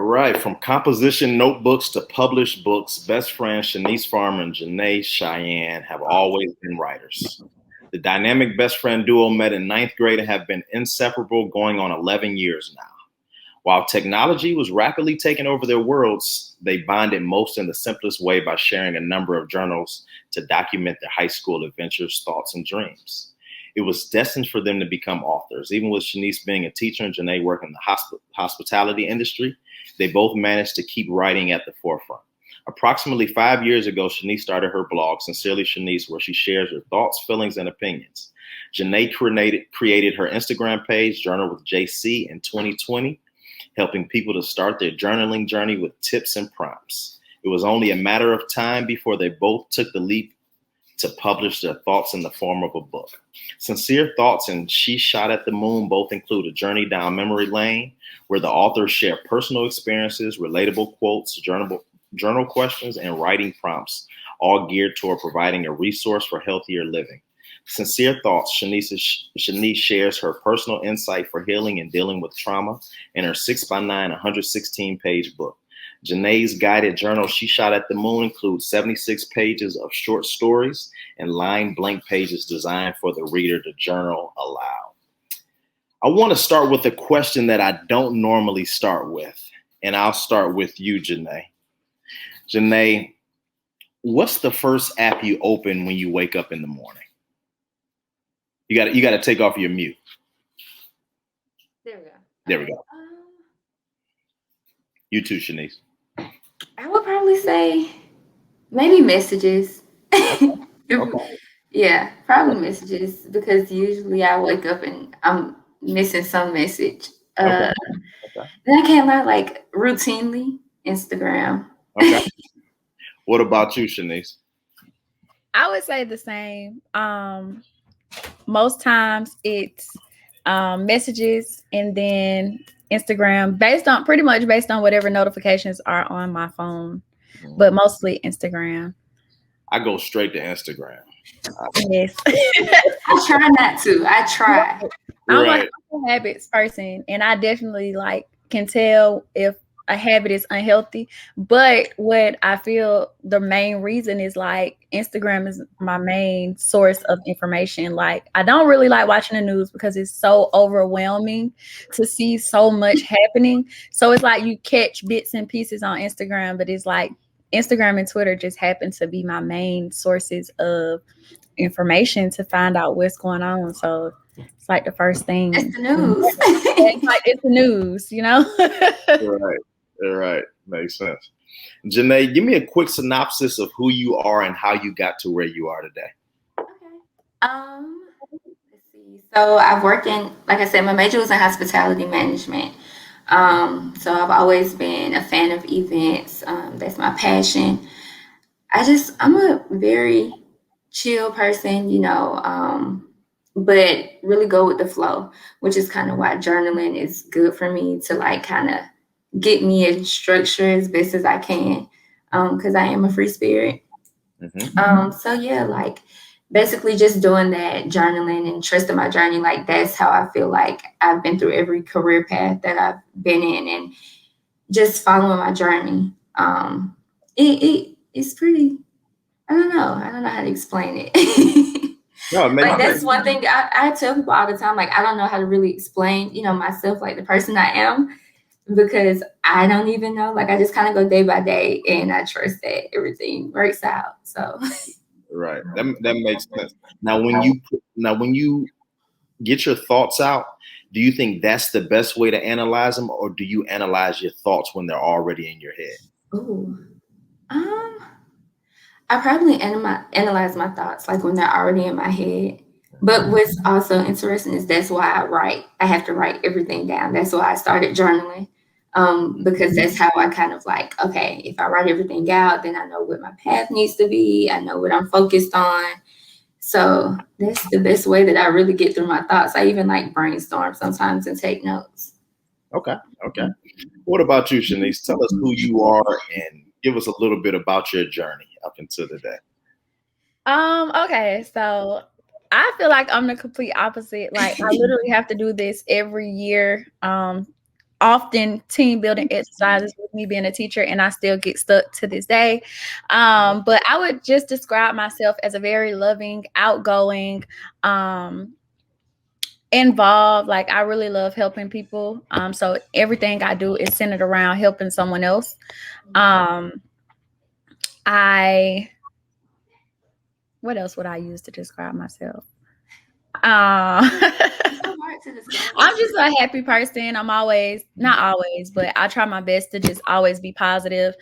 right, from composition notebooks to published books, best friends Shanice Farmer and Janae Cheyenne have always been writers. The dynamic best friend duo met in ninth grade and have been inseparable going on 11 years now. While technology was rapidly taking over their worlds, they bonded most in the simplest way by sharing a number of journals to document their high school adventures, thoughts, and dreams. It was destined for them to become authors. Even with Shanice being a teacher and Janae working in the hospitality industry, they both managed to keep writing at the forefront. Approximately 5 years ago, Shanice started her blog, Sincerely Shanice, where she shares her thoughts, feelings, and opinions. Janae created her Instagram page, Journal with JC, in 2020, helping people to start their journaling journey with tips and prompts. It was only a matter of time before they both took the leap to publish their thoughts in the form of a book. Sincere Thoughts and She Shot at the Moon both include a journey down memory lane where the authors share personal experiences, relatable quotes, journal questions, and writing prompts, all geared toward providing a resource for healthier living. Sincere Thoughts, Shanice shares her personal insight for healing and dealing with trauma in her 6x9, 116-page book. Janae's guided journal, She Shot at the Moon, includes 76 pages of short stories and lined blank pages designed for the reader to journal aloud. I want to start with a question that I don't normally start with, and I'll start with you, Janae. Janae, what's the first app you open when you wake up in the morning? You got to take off your mute. There we go. There we go. You too, Shanice. I would probably say maybe messages. Okay. Yeah, probably messages because usually I wake up and I'm missing some message. Okay. Then I can't lie, like routinely Instagram. Okay. What about you, Shanice? I would say the same. Most times it's messages and then Instagram, pretty much based on whatever notifications are on my phone, but mostly Instagram. I go straight to Instagram. Yes. I try not to. I try. I'm a habits person, and I definitely can tell if a habit is unhealthy. But what I feel the main reason is Instagram is my main source of information. I don't really like watching the news because it's so overwhelming to see so much happening. So it's you catch bits and pieces on Instagram, but it's Instagram and Twitter just happen to be my main sources of information to find out what's going on. So it's the first thing. It's the news. It's the news, Right. Makes sense. Janae, give me a quick synopsis of who you are and how you got to where you are today. Okay. Let's see. So I've worked in, like I said, my major was in hospitality management. So I've always been a fan of events. That's my passion. I'm a very chill person, but really go with the flow, which is kind of why journaling is good for me to kind of get me in structure as best as I can, because I am a free spirit. Mm-hmm. So yeah, basically just doing that, journaling and trusting my journey. That's how I feel I've been through every career path that I've been in, and just following my journey. It's pretty. I don't know how to explain it. No, that's one thing I tell people all the time. I don't know how to really explain, myself, the person I am, because I don't even know. I just kind of go day by day, and I trust that everything works out. So, right, that makes sense. Now, when you get your thoughts out, do you think that's the best way to analyze them, or do you analyze your thoughts when they're already in your head? Ooh, I probably analyze my thoughts when they're already in my head. But what's also interesting is that's why I write. I have to write everything down. That's why I started journaling, because that's how I kind of okay, if I write everything out, then I know what my path needs to be. I know what I'm focused on. So that's the best way that I really get through my thoughts. I even brainstorm sometimes and take notes. Okay. What about you, Shanice? Tell us who you are and give us a little bit about your journey up until today. Okay, so I feel I'm the complete opposite. I literally have to do this every year, often team building exercises with me being a teacher, and I still get stuck to this day. But I would just describe myself as a very loving, outgoing, involved. Like, I really love helping people. So everything I do is centered around helping someone else. What else would I use to describe myself? I'm just a happy person. I'm always, not always, but I try my best to just always be positive,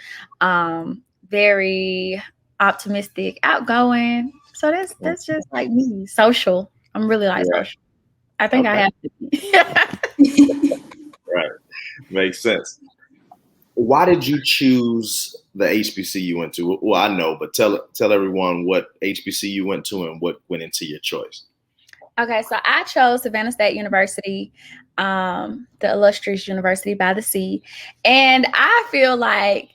very optimistic, outgoing. So that's just like me. Social. I'm really like social. I think I have to be. Right. Makes sense. Why did you choose the HBCU you went to? Well, I know, but tell everyone what HBCU you went to and what went into your choice. Okay, so I chose Savannah State University, the illustrious university by the sea. And I feel like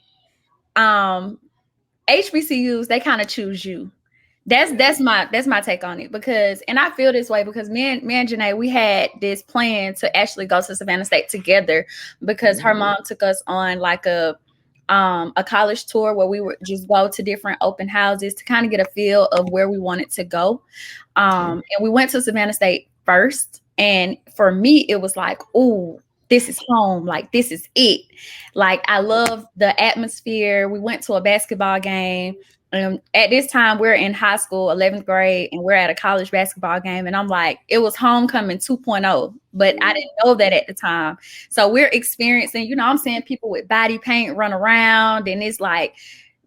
HBCUs, they kind of choose you. That's my take on it, because, and I feel this way because me and Janae, we had this plan to actually go to Savannah State together, because her mom took us on like a college tour where we would just go to different open houses to kind of get a feel of where we wanted to go. And we went to Savannah State first. And for me, it was like, oh, this is home. Like, this is it. Like, I love the atmosphere. We went to a basketball game. At this time, we're in high school, 11th grade, and we're at a college basketball game. And I'm like, it was homecoming 2.0, but I didn't know that at the time. So we're experiencing, I'm seeing people with body paint run around, and it's like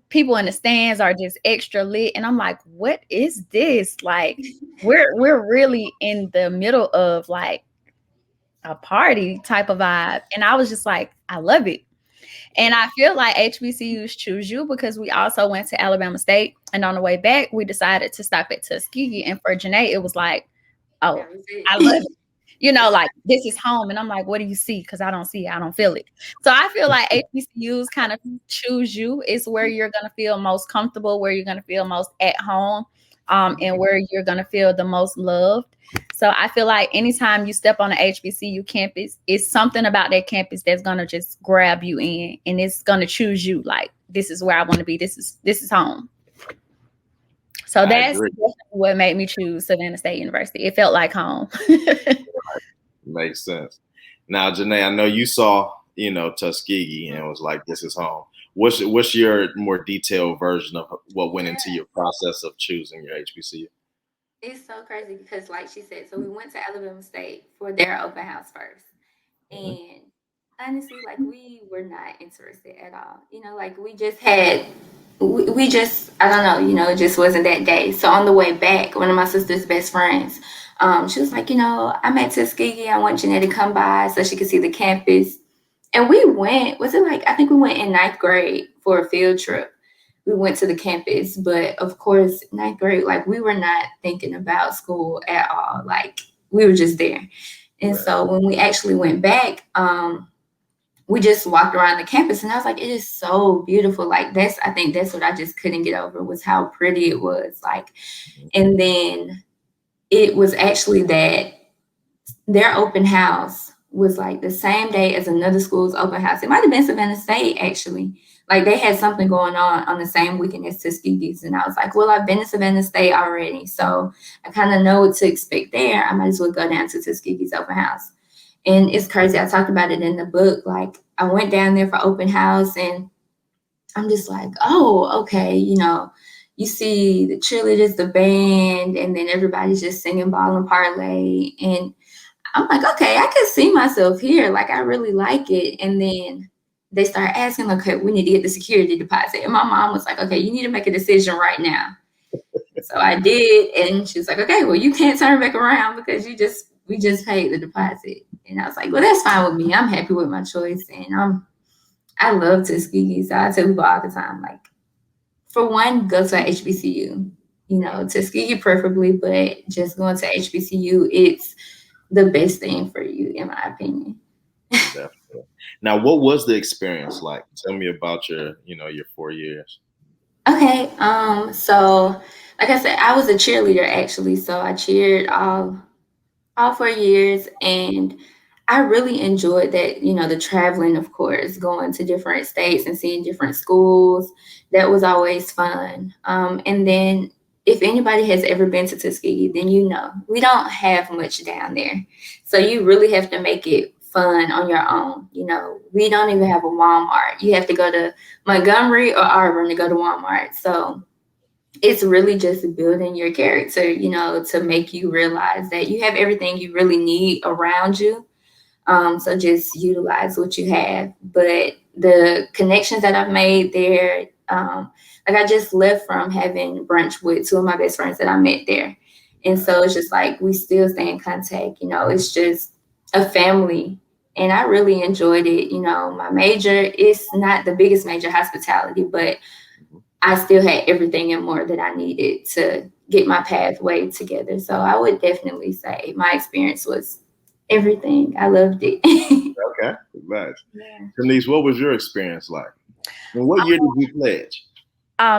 people in the stands are just extra lit. And I'm like, what is this? Like, we're really in the middle of like a party type of vibe. And I was just like, I love it. And I feel like HBCUs choose you because we also went to Alabama State. And on the way back, we decided to stop at Tuskegee. And for Janae, it was like, oh, I love it. Like, this is home. And I'm like, what do you see? Because I don't see it. I don't feel it. So I feel like HBCUs kind of choose you. It's where you're going to feel most comfortable, where you're going to feel most at home, and where you're going to feel the most loved. So I feel like anytime you step on an HBCU campus, it's something about that campus that's going to just grab you in, and it's going to choose you. Like, this is where I want to be. This is home. So that's what made me choose Savannah State University. It felt like home. Makes sense. Now, Janae, I know you saw, Tuskegee and was like, this is home. What's your more detailed version of what went into your process of choosing your HBCU? It's so crazy because, like she said, so we went to Alabama State for their open house first. And honestly, like, we were not interested at all. Like, we just had, we just, I don't know, it just wasn't that day. So on the way back, one of my sister's best friends, she was like, I'm at Tuskegee. I want Janae to come by so she could see the campus. And we went, I think we went in 9th grade for a field trip. We went to the campus, but of course, 9th grade, like, we were not thinking about school at all. Like, we were just there. And so when we actually went back, we just walked around the campus, and I was like, it is so beautiful. Like, I think that's what I just couldn't get over, was how pretty it was. Like, and then it was actually that their open house was like the same day as another school's open house. It might have been Savannah State, actually. Like, they had something going on the same weekend as Tuskegee's. And I was like, well, I've been to Savannah State already, so I kind of know what to expect there. I might as well go down to Tuskegee's open house. And it's crazy. I talked about it in the book. Like, I went down there for open house, and I'm just like, oh, okay. You see the cheerleaders, the band, and then everybody's just singing Ball and Parlay. And I'm like, okay, I can see myself here. Like, I really like it. And then they start asking, okay, we need to get the security deposit. And my mom was like, okay, you need to make a decision right now. So I did. And she was like, okay, well, you can't turn back around because we just paid the deposit. And I was like, well, that's fine with me. I'm happy with my choice. And I love Tuskegee. So I tell people all the time, like, for one, go to a HBCU, Tuskegee preferably, but just going to HBCU, it's the best thing for you, in my opinion. Definitely. Now, what was the experience like? Tell me about your 4 years. Okay. So like I said, I was a cheerleader, actually. So I cheered all 4 years, and I really enjoyed that, the traveling, of course, going to different states and seeing different schools. That was always fun. And then if anybody has ever been to Tuskegee, then we don't have much down there. So you really have to make it fun on your own. We don't even have a Walmart. You have to go to Montgomery or Auburn to go to Walmart. So it's really just building your character, to make you realize that you have everything you really need around you. So just utilize what you have. But the connections that I've made there, like I just left from having brunch with two of my best friends that I met there. And so it's just like we still stay in contact, it's just a family. And I really enjoyed it. My major is not the biggest major, hospitality, but I still had everything and more that I needed to get my pathway together. So I would definitely say my experience was everything. I loved it. Okay, nice. Yeah. Shanice, what was your experience like? And what year did you pledge?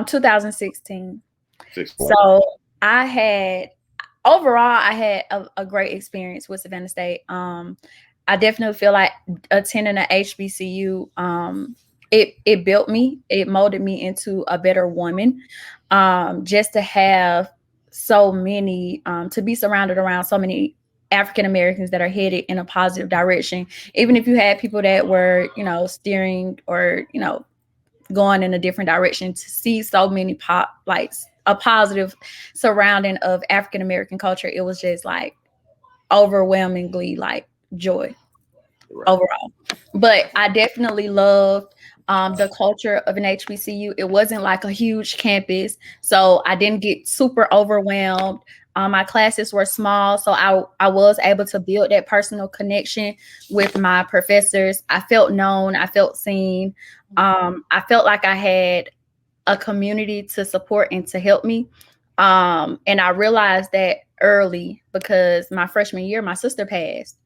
2016. So I had a great experience with Savannah State. I definitely feel like attending an HBCU, it built me, it molded me into a better woman. Just to have so many, to be surrounded around so many African Americans that are headed in a positive direction, even if you had people that were, steering or, going in a different direction, to see so many a positive surrounding of African American culture, it was just like overwhelmingly like joy overall. But I definitely loved the culture of an HBCU. It wasn't like a huge campus, so I didn't get super overwhelmed. My classes were small, so I was able to build that personal connection with my professors. I felt known. I felt seen. I felt like I had a community to support and to help me. And I realized that early because my freshman year, my sister passed.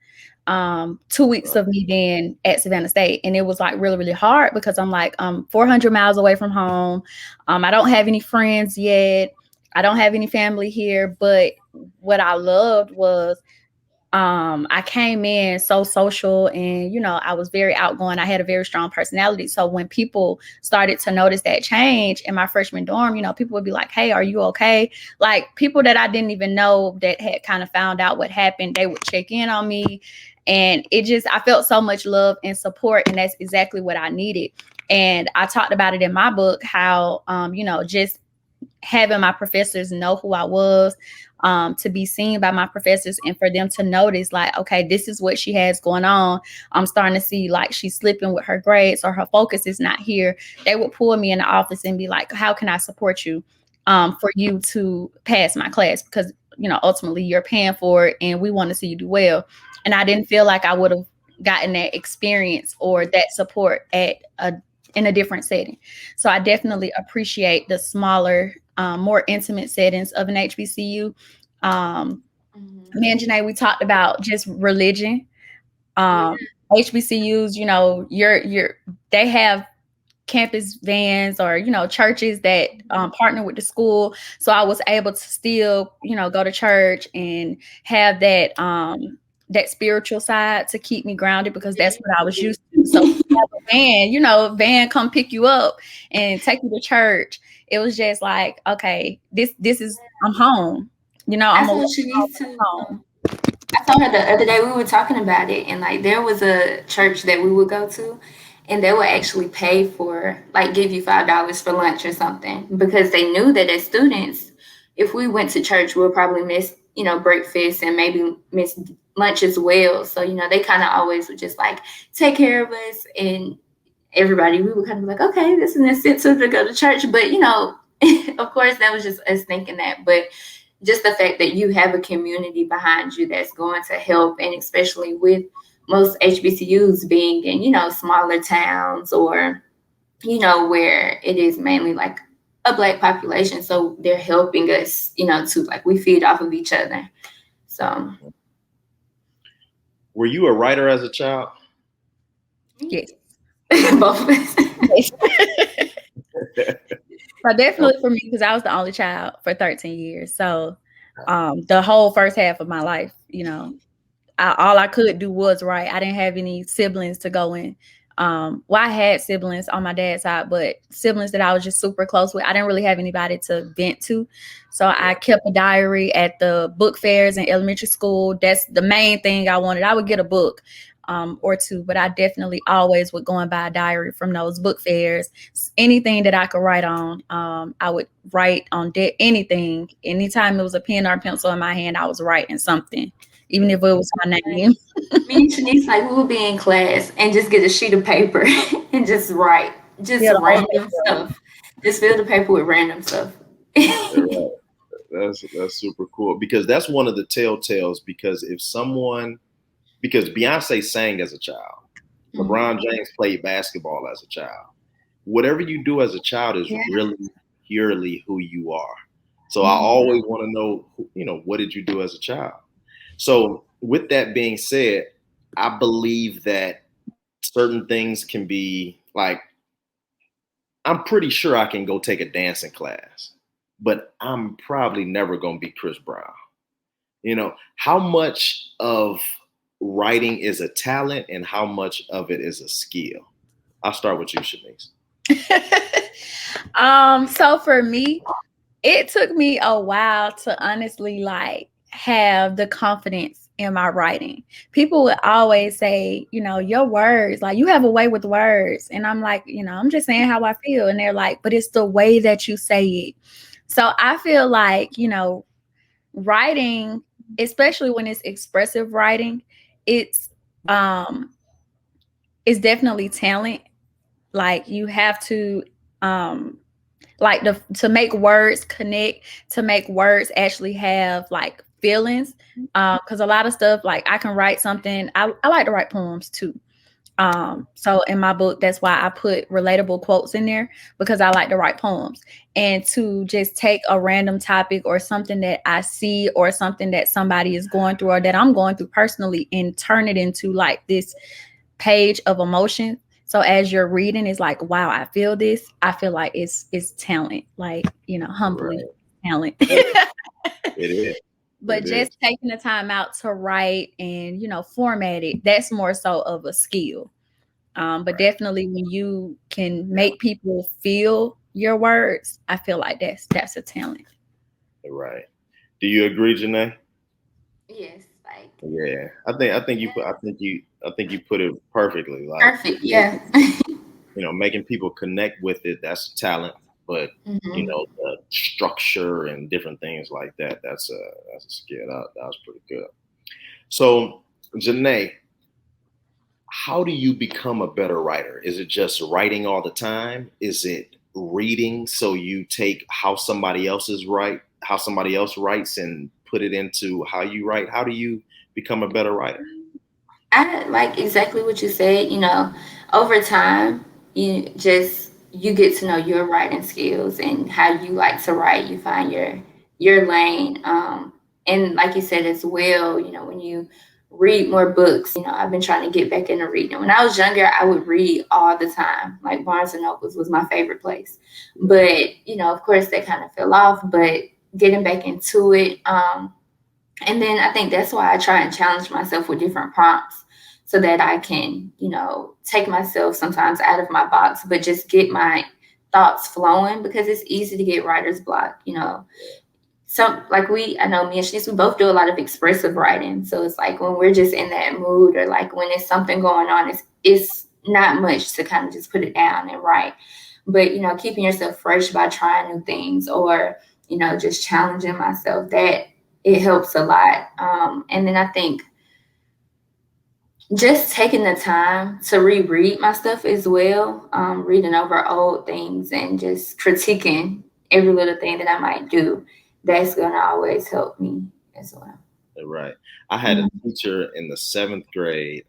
2 weeks of me being at Savannah State, and it was like really, really hard because I'm like 400 miles away from home. I don't have any friends yet. I don't have any family here, but what I loved was I came in so social and, I was very outgoing. I had a very strong personality. So when people started to notice that change in my freshman dorm, people would be like, hey, are you okay? Like people that I didn't even know that had kind of found out what happened, they would check in on me. And I felt so much love and support. And that's exactly what I needed. And I talked about it in my book, how, just having my professors know who I was, to be seen by my professors and for them to notice like, okay, this is what she has going on. I'm starting to see like she's slipping with her grades or her focus is not here. They would pull me in the office and be like, how can I support you for you to pass my class? Because, ultimately you're paying for it and we want to see you do well. And I didn't feel like I would have gotten that experience or that support in a different setting. So I definitely appreciate the smaller, more intimate settings of an HBCU. Me and Janae, we talked about just religion. HBCUs, they have campus vans or, churches that partner with the school. So I was able to still, go to church and have that spiritual side to keep me grounded because that's what I was used to. So van come pick you up and take you to church. It was just like, okay, this is, I'm home. I'm home. I told her the other day, we were talking about it, and like there was a church that we would go to, and they would actually pay for, like, give you $5 for lunch or something because they knew that as students, if we went to church, we'll probably miss, breakfast and maybe miss lunch as well. So, they kind of always would just like take care of us, and everybody, we would kind of be like, okay, this is an incentive to go to church. But, of course, that was just us thinking that. But just the fact that you have a community behind you that's going to help, and especially with most HBCUs being in, smaller towns or, where it is mainly like a Black population. So they're helping us, to like, we feed off of each other. So. Were you a writer as a child? Yes. Both of us. But definitely for me, because I was the only child for 13 years. So the whole first half of my life, all I could do was write. I didn't have any siblings to go in. Well, I had siblings on my dad's side, but siblings that I was just super close with, I didn't really have anybody to vent to. So I kept a diary at the book fairs in elementary school. That's the main thing I wanted. I would get a book or two, but I definitely always would go and buy a diary from those book fairs. Anything that I could write on, I would write on anything. Anytime it was a pen or a pencil in my hand, I was writing something, even if it was my name. Me and Shanice, like, we would be in class and just get a sheet of paper and just write just random stuff. Just fill the paper with random stuff. That's super cool, because that's one of the telltales. Because because Beyonce sang as a child, LeBron James played basketball as a child. Whatever you do as a child is really purely who you are. So I always want to know, what did you do as a child? So with that being said, I believe that certain things can be like, I'm pretty sure I can go take a dancing class, but I'm probably never going to be Chris Brown. How much of writing is a talent and how much of it is a skill? I'll start with you, Shanice. So for me, it took me a while to honestly have the confidence in my writing. People would always say, your words, like, you have a way with words. And I'm like, I'm just saying how I feel. And they're like, but it's the way that you say it. So I feel like, writing, especially when it's expressive writing, it's definitely talent. Like, you have to to make words connect, to make words actually have feelings. Because a lot of stuff, I can write something. I like to write poems too. So in my book, that's why I put relatable quotes in there, because I like to write poems. And to just take a random topic or something that I see or something that somebody is going through or that I'm going through personally and turn it into this page of emotion. So as you're reading, it's like, wow, I feel this. I feel like it's talent, humbly talent. It is. But just taking the time out to write and, format it, that's more so of a skill. But definitely when you can make people feel your words, I feel like that's a talent. Right. Do you agree, Janae? Yes. Yeah. I think you put it perfectly. Perfect. Yeah. Making people connect with it, that's a talent. But the structure and different things like that, that's a skill. That was pretty good. So, Janae, how do you become a better writer? Is it just writing all the time? Is it reading, so you take how somebody else writes and put it into how you write? How do you become a better writer? I like exactly what you said. Over time, you get to know your writing skills and how you like to write. You find your lane. And like you said as well, when you read more books, I've been trying to get back into reading. When I was younger, I would read all the time. Like, Barnes and Nobles was my favorite place. But, of course, that kind of fell off. But getting back into it, and then I think that's why I try and challenge myself with different prompts, so that I can, take myself sometimes out of my box, but just get my thoughts flowing, because it's easy to get writer's block. I know me and Shanice, we both do a lot of expressive writing. So it's like when we're just in that mood, or when it's something going on, it's not much to kind of just put it down and write. But, keeping yourself fresh by trying new things, or, just challenging myself, that it helps a lot. And then I think just taking the time to reread my stuff as well, reading over old things and just critiquing every little thing that I might do, that's going to always help me as well. Right. I had a teacher in the 7th grade,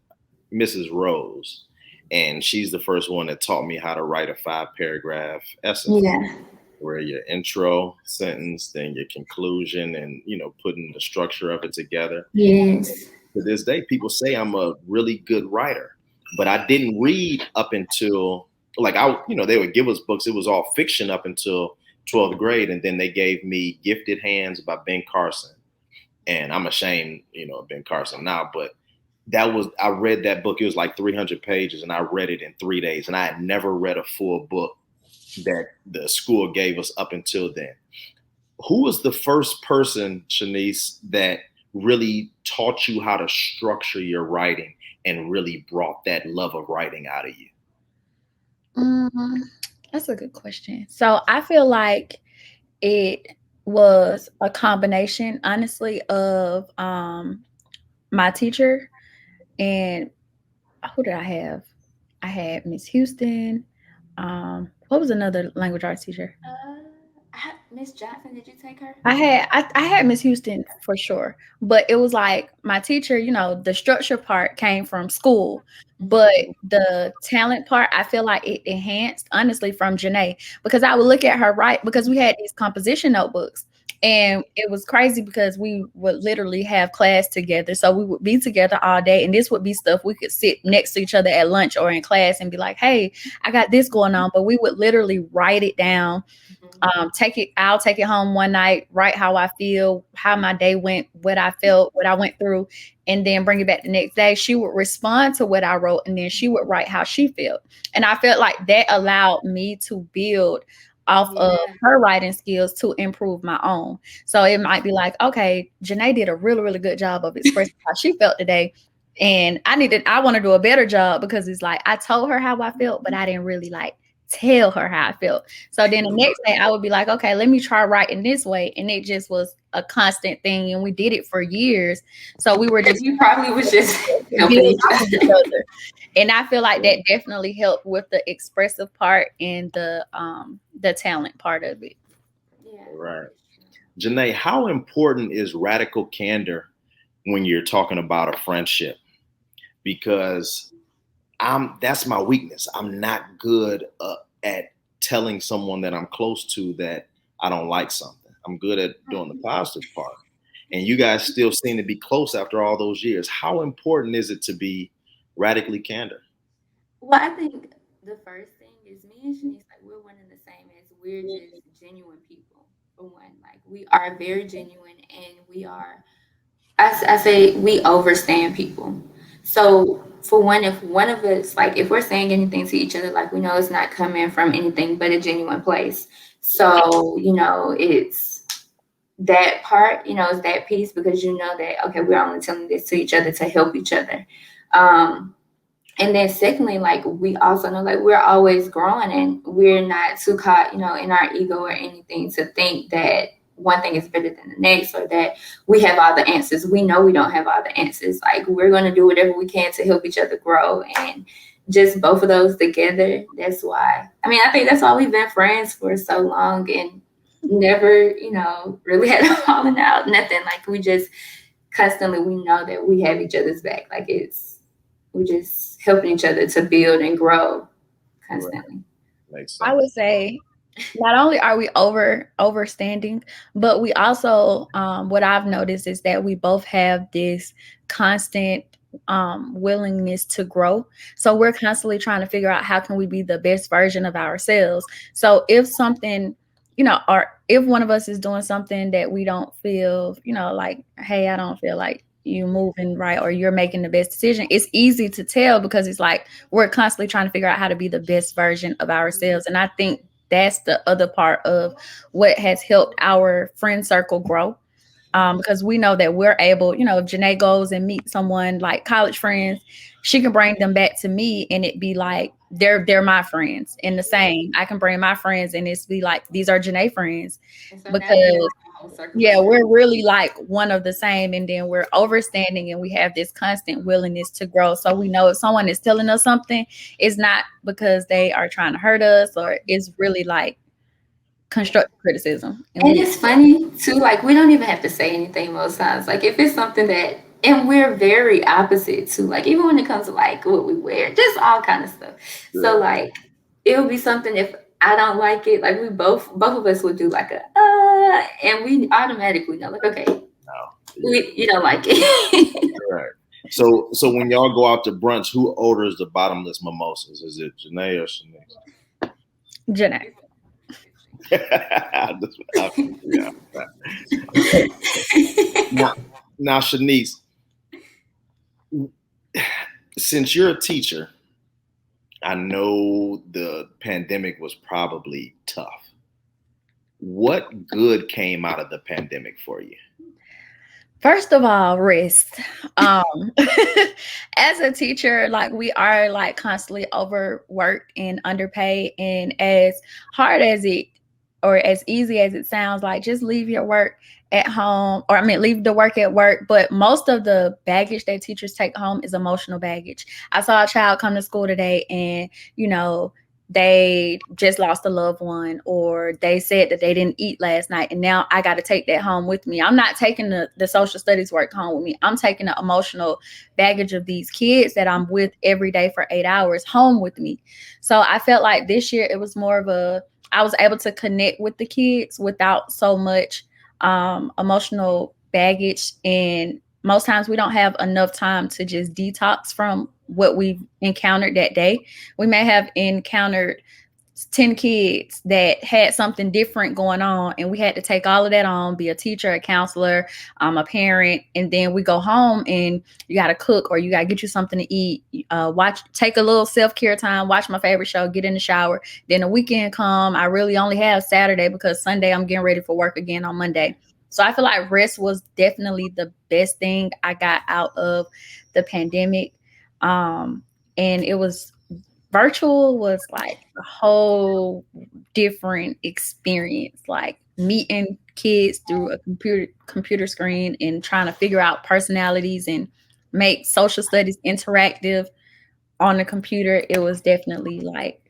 Mrs. Rose, and she's the first one that taught me how to write a 5-paragraph essay. Yeah. Where your intro sentence, then your conclusion, and putting the structure of it together. Yes. To this day, people say I'm a really good writer, but I didn't read up until they would give us books. It was all fiction up until 12th grade, and then they gave me Gifted Hands by Ben Carson. And I'm ashamed, of Ben Carson now, but I read that book. It was like 300 pages, and I read it in 3 days. And I had never read a full book that the school gave us up until then. Who was the first person, Shanice, that really taught you how to structure your writing and really brought that love of writing out of you? That's a good question. So I feel like it was a combination, honestly, of my teacher and who did I have? I had Miss Houston. What was another language arts teacher? Miss Johnson, did you take her? I had Miss Houston for sure, but it was like my teacher, the structure part came from school, but the talent part, I feel like it enhanced, honestly, from Janae, because I would look at her write, because we had these composition notebooks, and it was crazy because we would literally have class together. So we would be together all day, and this would be stuff we could sit next to each other at lunch or in class and be like, hey, I got this going on, but we would literally write it down. I'll take it home one night, write how I feel, how my day went, what I felt, what I went through, and then bring it back the next day. She would respond to what I wrote, and then she would write how she felt. And I felt like that allowed me to build off of her writing skills to improve my own. So it might be like, okay, Janae did a really, really good job of expressing how she felt today. And I want to do a better job, because it's like, I told her how I felt, but I didn't really tell her how I felt. So then the next day I would be like, okay, let me try writing this way. And it just was a constant thing. And we did it for years. So we were just, you probably was just helping each other. And I feel like that definitely helped with the expressive part and the talent part of it. Yeah. Right. Janae, how important is radical candor when you're talking about a friendship? Because that's my weakness. I'm not good at telling someone that I'm close to that I don't like something. I'm good at doing the positive part. And you guys still seem to be close after all those years. How important is it to be radically candor? Well, I think the first thing is me and Shanice, we're one and the same, as we're just genuine people. For one, we are very genuine, and we are, I say, we overstand people. So for one, if one of us, if we're saying anything to each other, we know it's not coming from anything but a genuine place. So, it's that part, it's that piece, because that, okay, we're only telling this to each other to help each other. And then secondly, we also know we're always growing, and we're not too caught, in our ego or anything to think that one thing is better than the next, or that we have all the answers. We know we don't have all the answers. We're going to do whatever we can to help each other grow, and just both of those together. That's why, I think that's why we've been friends for so long, and never, really had a falling out, nothing. We just constantly, we know that we have each other's back. We're just helping each other to build and grow constantly. Makes sense. I would say not only are we overstanding, but we also, what I've noticed is that we both have this constant willingness to grow. So we're constantly trying to figure out how can we be the best version of ourselves. So if something, or if one of us is doing something that we don't feel, hey, I don't feel like you moving right, or you're making the best decision, it's easy to tell, because it's we're constantly trying to figure out how to be the best version of ourselves. And I think that's the other part of what has helped our friend circle grow. Because we know that we're able, if Janae goes and meets someone like college friends, she can bring them back to me, and it be they're my friends. And the same, I can bring my friends, and it's be these are Janae friends, so because we're really one of the same. And then we're overstanding, and we have this constant willingness to grow. So we know if someone is telling us something, it's not because they are trying to hurt us, or it's really constructive criticism. And it's funny too, we don't even have to say anything most times. If it's something that, and we're very opposite too, even when it comes to what we wear, just all kind of stuff. Yeah. So it'll be something, if I don't like it, we both of us would do and we automatically know, okay, no, you don't like it. Right. So when y'all go out to brunch, who orders the bottomless mimosas? Is it Janae or Shanice? Janae. Now, Now, Shanice, since you're a teacher, I know the pandemic was probably tough. What good came out of the pandemic for you? First of all, rest. As a teacher, like we are like constantly overworked and underpaid, and as hard as it or as easy as it sounds, like just leave your work at home, or I mean leave the work at work. But most of the baggage that teachers take home is emotional baggage. I saw a child come to school today and they just lost a loved one, or they said that they didn't eat last night, and now I got to take that home with me. I'm not taking the social studies work home with me. I'm taking the emotional baggage of these kids that I'm with every day for 8 hours home with me. So I felt like this year it was more of I was able to connect with the kids without so much emotional baggage. And most times we don't have enough time to just detox from what we've encountered that day. We may have encountered 10 kids that had something different going on, and we had to take all of that on, be a teacher, a counselor, a parent, and then we go home and you got to cook, or you got to get you something to eat, take a little self-care time, watch my favorite show, get in the shower. Then the weekend come, I really only have Saturday because Sunday I'm getting ready for work again on Monday. So I feel like rest was definitely the best thing I got out of the pandemic. And it was virtual was like a whole different experience, like meeting kids through a computer screen and trying to figure out personalities and make social studies interactive on the computer. It was definitely like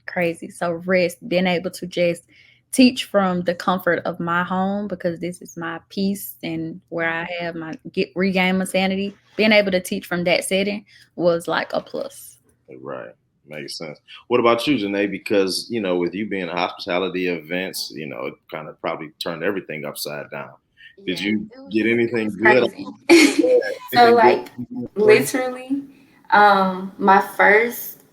crazy. So rest, being able to just teach from the comfort of my home, because this is my peace and where I have my regain my sanity. Being able to teach from that setting was like a plus. Right. Makes sense. What about you, Janae? Because, with you being hospitality events, it kind of probably turned everything upside down. Did you get anything good? So like literally, my first,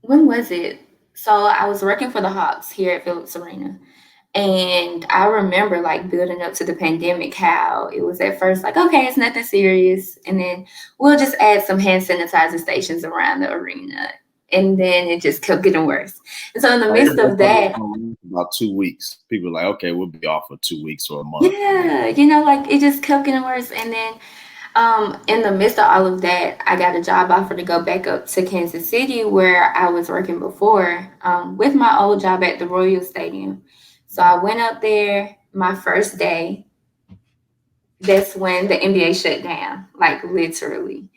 when was it? So I was working for the Hawks here at Phillips Arena. And I remember like building up to the pandemic, how it was at first like, okay, it's nothing serious. And then we'll just add some hand sanitizer stations around the arena. And then it just kept getting worse. And so in the midst of that, about 2 weeks, people were like, okay, we'll be off for 2 weeks or a month. Yeah, like it just kept getting worse. And then in the midst of all of that, I got a job offer to go back up to Kansas City, where I was working before, with my old job at the Royal Stadium. So I went up there my first day. That's when the NBA shut down, like literally.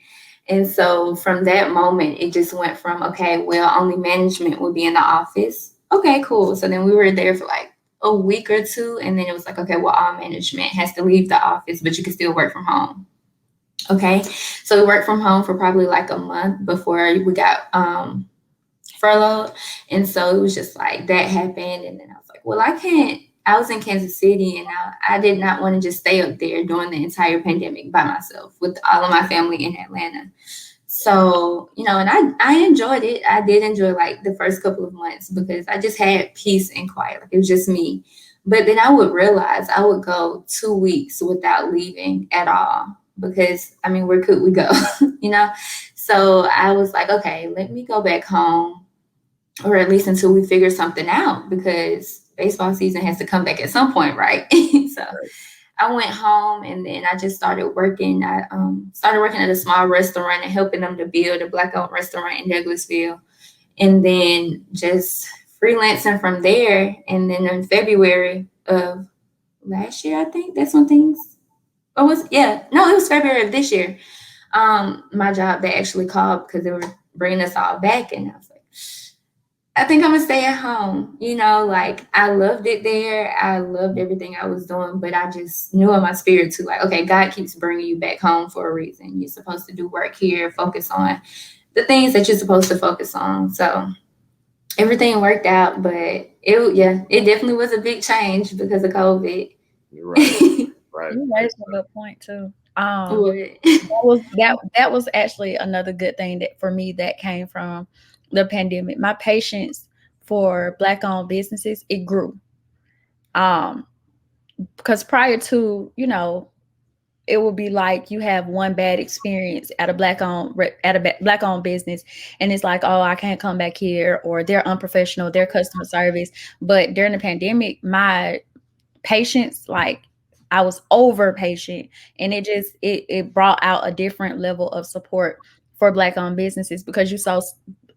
And so from that moment, it just went from, okay, well, only management will be in the office. Okay, cool. So then we were there for like a week or two. And then it was like, okay, well, all management has to leave the office, but you can still work from home. Okay. So we worked from home for probably like a month before we got furloughed. And so it was just like that happened. And then I was like, well, I was in Kansas City, and I did not want to just stay up there during the entire pandemic by myself with all of my family in Atlanta. So, and I enjoyed it. I did enjoy like the first couple of months because I just had peace and quiet. Like it was just me. But then I would realize I would go 2 weeks without leaving at all because, I mean, where could we go, So I was like, okay, let me go back home, or at least until we figure something out, because baseball season has to come back at some point, right? So I went home, and then I just started working. I started working at a small restaurant and helping them to build a Black-owned restaurant in Douglasville, and then just freelancing from there. And then in February of last year, I think that's when things. It was February of this year. My job, they actually called because they were bringing us all back, and I was like, I think I'm gonna stay at home. Like I loved it there. I loved everything I was doing, but I just knew in my spirit too, like, okay, God keeps bringing you back home for a reason. You're supposed to do work here, focus on the things that you're supposed to focus on. So everything worked out, but it definitely was a big change because of COVID. You're right. Right. You raised a good point too. That was actually another good thing that for me that came from the pandemic. My patience for Black-owned businesses, it grew. Because prior to, it will be like you have one bad experience at a black-owned business, and it's like, oh, I can't come back here, or they're unprofessional, their customer service. But during the pandemic, my patience, like I was over patient, and it brought out a different level of support for black-owned businesses, because you saw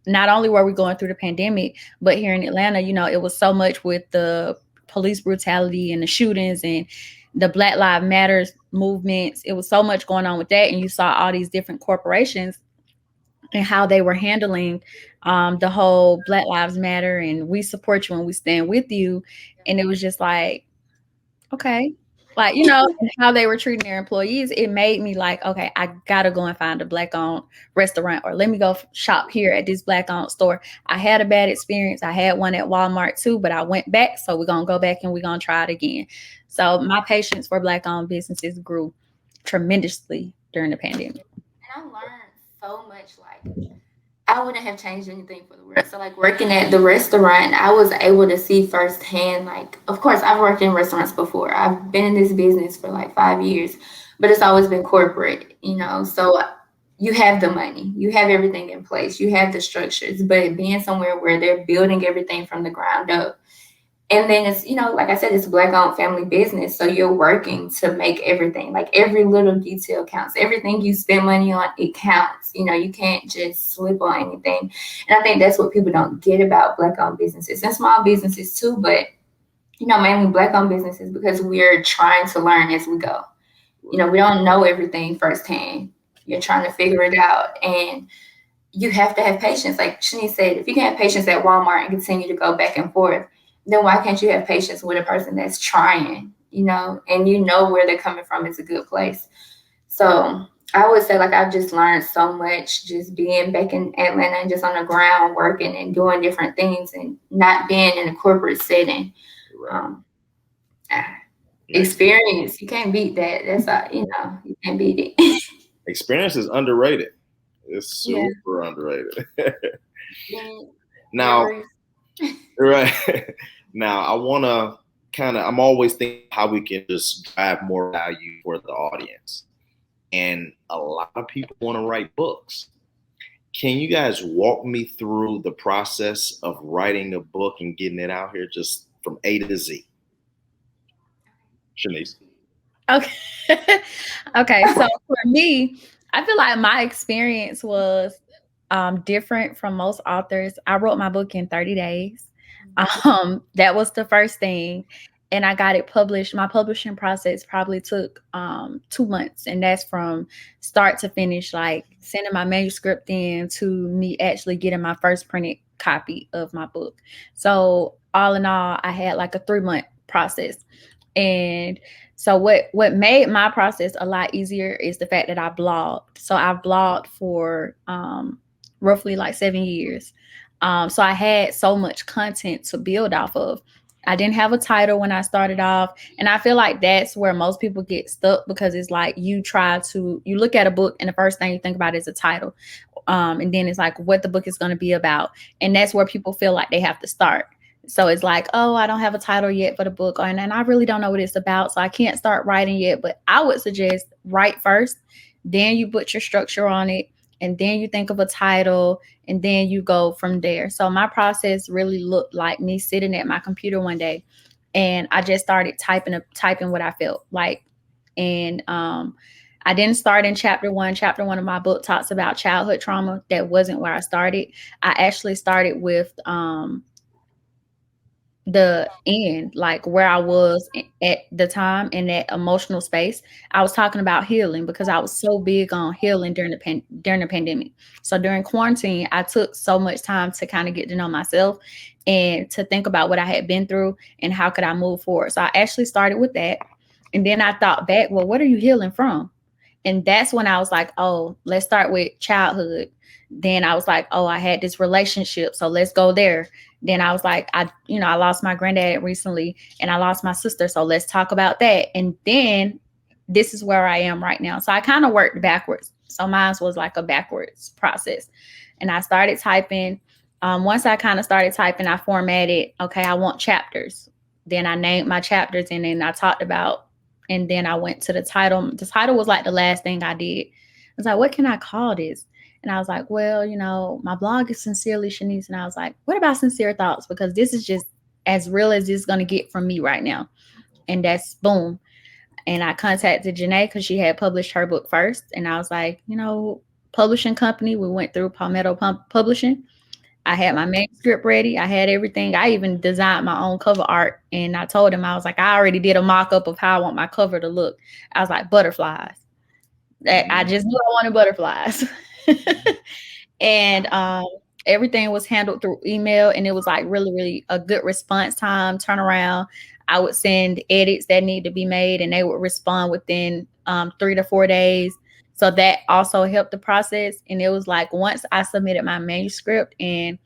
not only were we going through the pandemic, but here in Atlanta, it was so much with the police brutality and the shootings and the Black Lives Matter movements. It was so much going on with that. And you saw all these different corporations and how they were handling the whole Black Lives Matter and we support you and we stand with you. And it was just like, okay. Like, and how they were treating their employees, it made me like, okay, I gotta go and find a black-owned restaurant, or let me go shop here at this black-owned store. I had a bad experience. I had one at Walmart too, but I went back. So we're gonna go back and we're gonna try it again. So my patience for black-owned businesses grew tremendously during the pandemic. And I learned so much. Like, I wouldn't have changed anything for the world. So, like, working at the restaurant, I was able to see firsthand, like, of course, I've worked in restaurants before. I've been in this business for like 5 years, but it's always been corporate, So you have the money, you have everything in place, you have the structures, but being somewhere where they're building everything from the ground up. And then it's, like I said, it's a black-owned family business. So you're working to make everything, like every little detail counts. Everything you spend money on, it counts. You can't just slip on anything. And I think that's what people don't get about black-owned businesses and small businesses too. But, mainly black-owned businesses, because we're trying to learn as we go. We don't know everything firsthand. You're trying to figure it out. And you have to have patience. Like Shanice said, if you can have patience at Walmart and continue to go back and forth, then why can't you have patience with a person that's trying, and where they're coming from is a good place. So I would say, like, I've just learned so much just being back in Atlanta and just on the ground working and doing different things and not being in a corporate setting. Experience, you can't beat that. That's all, you can't beat it. Experience is underrated. It's super underrated. Now, right. Now, I want to I'm always thinking how we can just drive more value for the audience. And a lot of people want to write books. Can you guys walk me through the process of writing a book and getting it out here just from A to Z? Shanice. Okay. Okay. So for me, I feel like my experience was different from most authors. I wrote my book in 30 days. That was the first thing. And I got it published. My publishing process probably took 2 months. And that's from start to finish, like sending my manuscript in to me actually getting my first printed copy of my book. So all in all, I had like a 3-month process. And so what made my process a lot easier is the fact that I blogged. So I've blogged for roughly like 7 years. So I had so much content to build off of. I didn't have a title when I started off. And I feel like that's where most people get stuck, because it's like you look at a book and the first thing you think about is a title. And then it's like what the book is going to be about. And that's where people feel like they have to start. So it's like, oh, I don't have a title yet for the book, and I really don't know what it's about, so I can't start writing yet. But I would suggest write first, then you put your structure on it, and then you think of a title, and then you go from there. So my process really looked like me sitting at my computer one day, and I just started typing what I felt like. And I didn't start in chapter 1. Chapter 1 of my book talks about childhood trauma. That wasn't where I started. I actually started with the end, like where I was at the time in that emotional space. I was talking about healing because I was so big on healing during the pandemic. So during quarantine, I took so much time to kind of get to know myself and to think about what I had been through and how could I move forward. So I actually started with that. And then I thought back, well, what are you healing from? And that's when I was like, oh, let's start with childhood. Then I was like, oh, I had this relationship, so let's go there. Then I was like, I lost my granddad recently and I lost my sister, so let's talk about that. And then this is where I am right now. So I kind of worked backwards. So mine was like a backwards process. And I started typing. Once I kind of started typing, I formatted, okay, I want chapters. Then I named my chapters, and then I talked about And then I went to the title. The title was like the last thing I did. I was like, what can I call this? And I was like, well, my blog is Sincerely Shanice. And I was like, what about Sincere Thoughts? Because this is just as real as it's going to get from me right now. And that's boom. And I contacted Janae because she had published her book first. And I was like, publishing company. We went through Palmetto Publishing. I had my manuscript ready. I had everything. I even designed my own cover art. And I told him, I was like, I already did a mock-up of how I want my cover to look. I was like, butterflies. I just knew I wanted butterflies. And everything was handled through email. And it was like really, really a good response time, turnaround. I would send edits that need to be made and they would respond within 3 to 4 days. So that also helped the process. And it was like once I submitted my manuscript and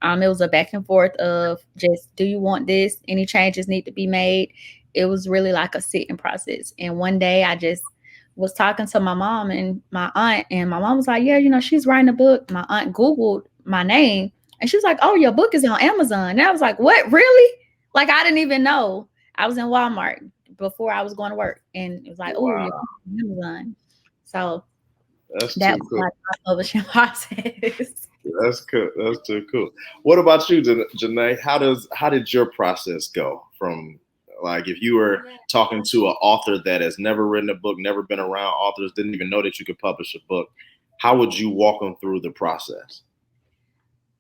it was a back and forth of just, do you want this? Any changes need to be made? It was really like a sitting process. And one day I just was talking to my mom and my aunt, and my mom was like, yeah, she's writing a book. My aunt Googled my name and she was like, oh, your book is on Amazon. And I was like, what, really? Like, I didn't even know. I was in Walmart before I was going to work, and it was like, oh, your book is on Amazon. So that was like my publishing process. That's cool. That's too cool. What about you, Janae? How did your process go from, like, if you were talking to an author that has never written a book, never been around authors, didn't even know that you could publish a book, how would you walk them through the process?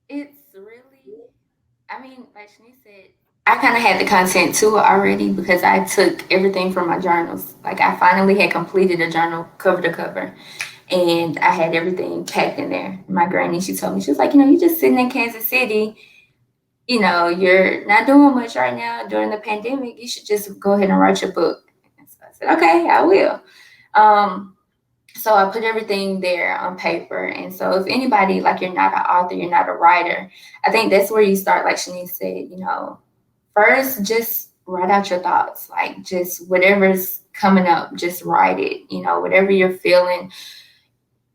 It's really, like Shanice said, I kind of had the content too already because I took everything from my journals. Like, I finally had completed a journal cover to cover. And I had everything packed in there. My granny, she told me, she was like, you're just sitting in Kansas City. You're not doing much right now during the pandemic. You should just go ahead and write your book. And so I said, okay, I will. So I put everything there on paper. And so if anybody, like, you're not an author, you're not a writer, I think that's where you start, like Shanice said, first, just write out your thoughts. Like, just whatever's coming up, just write it. Whatever you're feeling,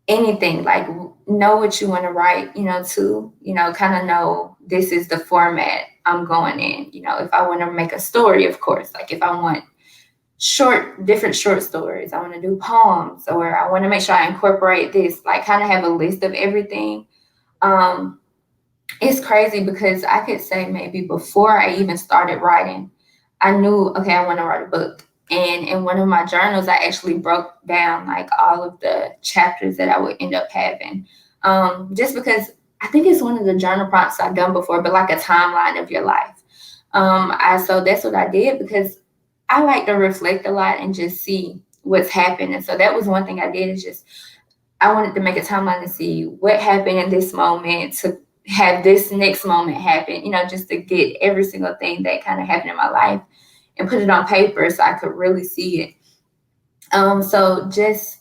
anything, like, know what you want to write, kind of know this is the format I'm going in. If I want to make a story, of course, like if I want different short stories, I want to do poems, or I want to make sure I incorporate this, like, kind of have a list of everything. It's crazy because I could say maybe before I even started writing, I knew, okay, I want to write a book. And in one of my journals, I actually broke down like all of the chapters that I would end up having. Just because I think it's one of the journal prompts I've done before, but like a timeline of your life. So that's what I did because I like to reflect a lot and just see what's happened. And so that was one thing I did, is just, I wanted to make a timeline to see what happened in this moment, to have this next moment happen, just to get every single thing that kind of happened in my life and put it on paper so I could really see it. So just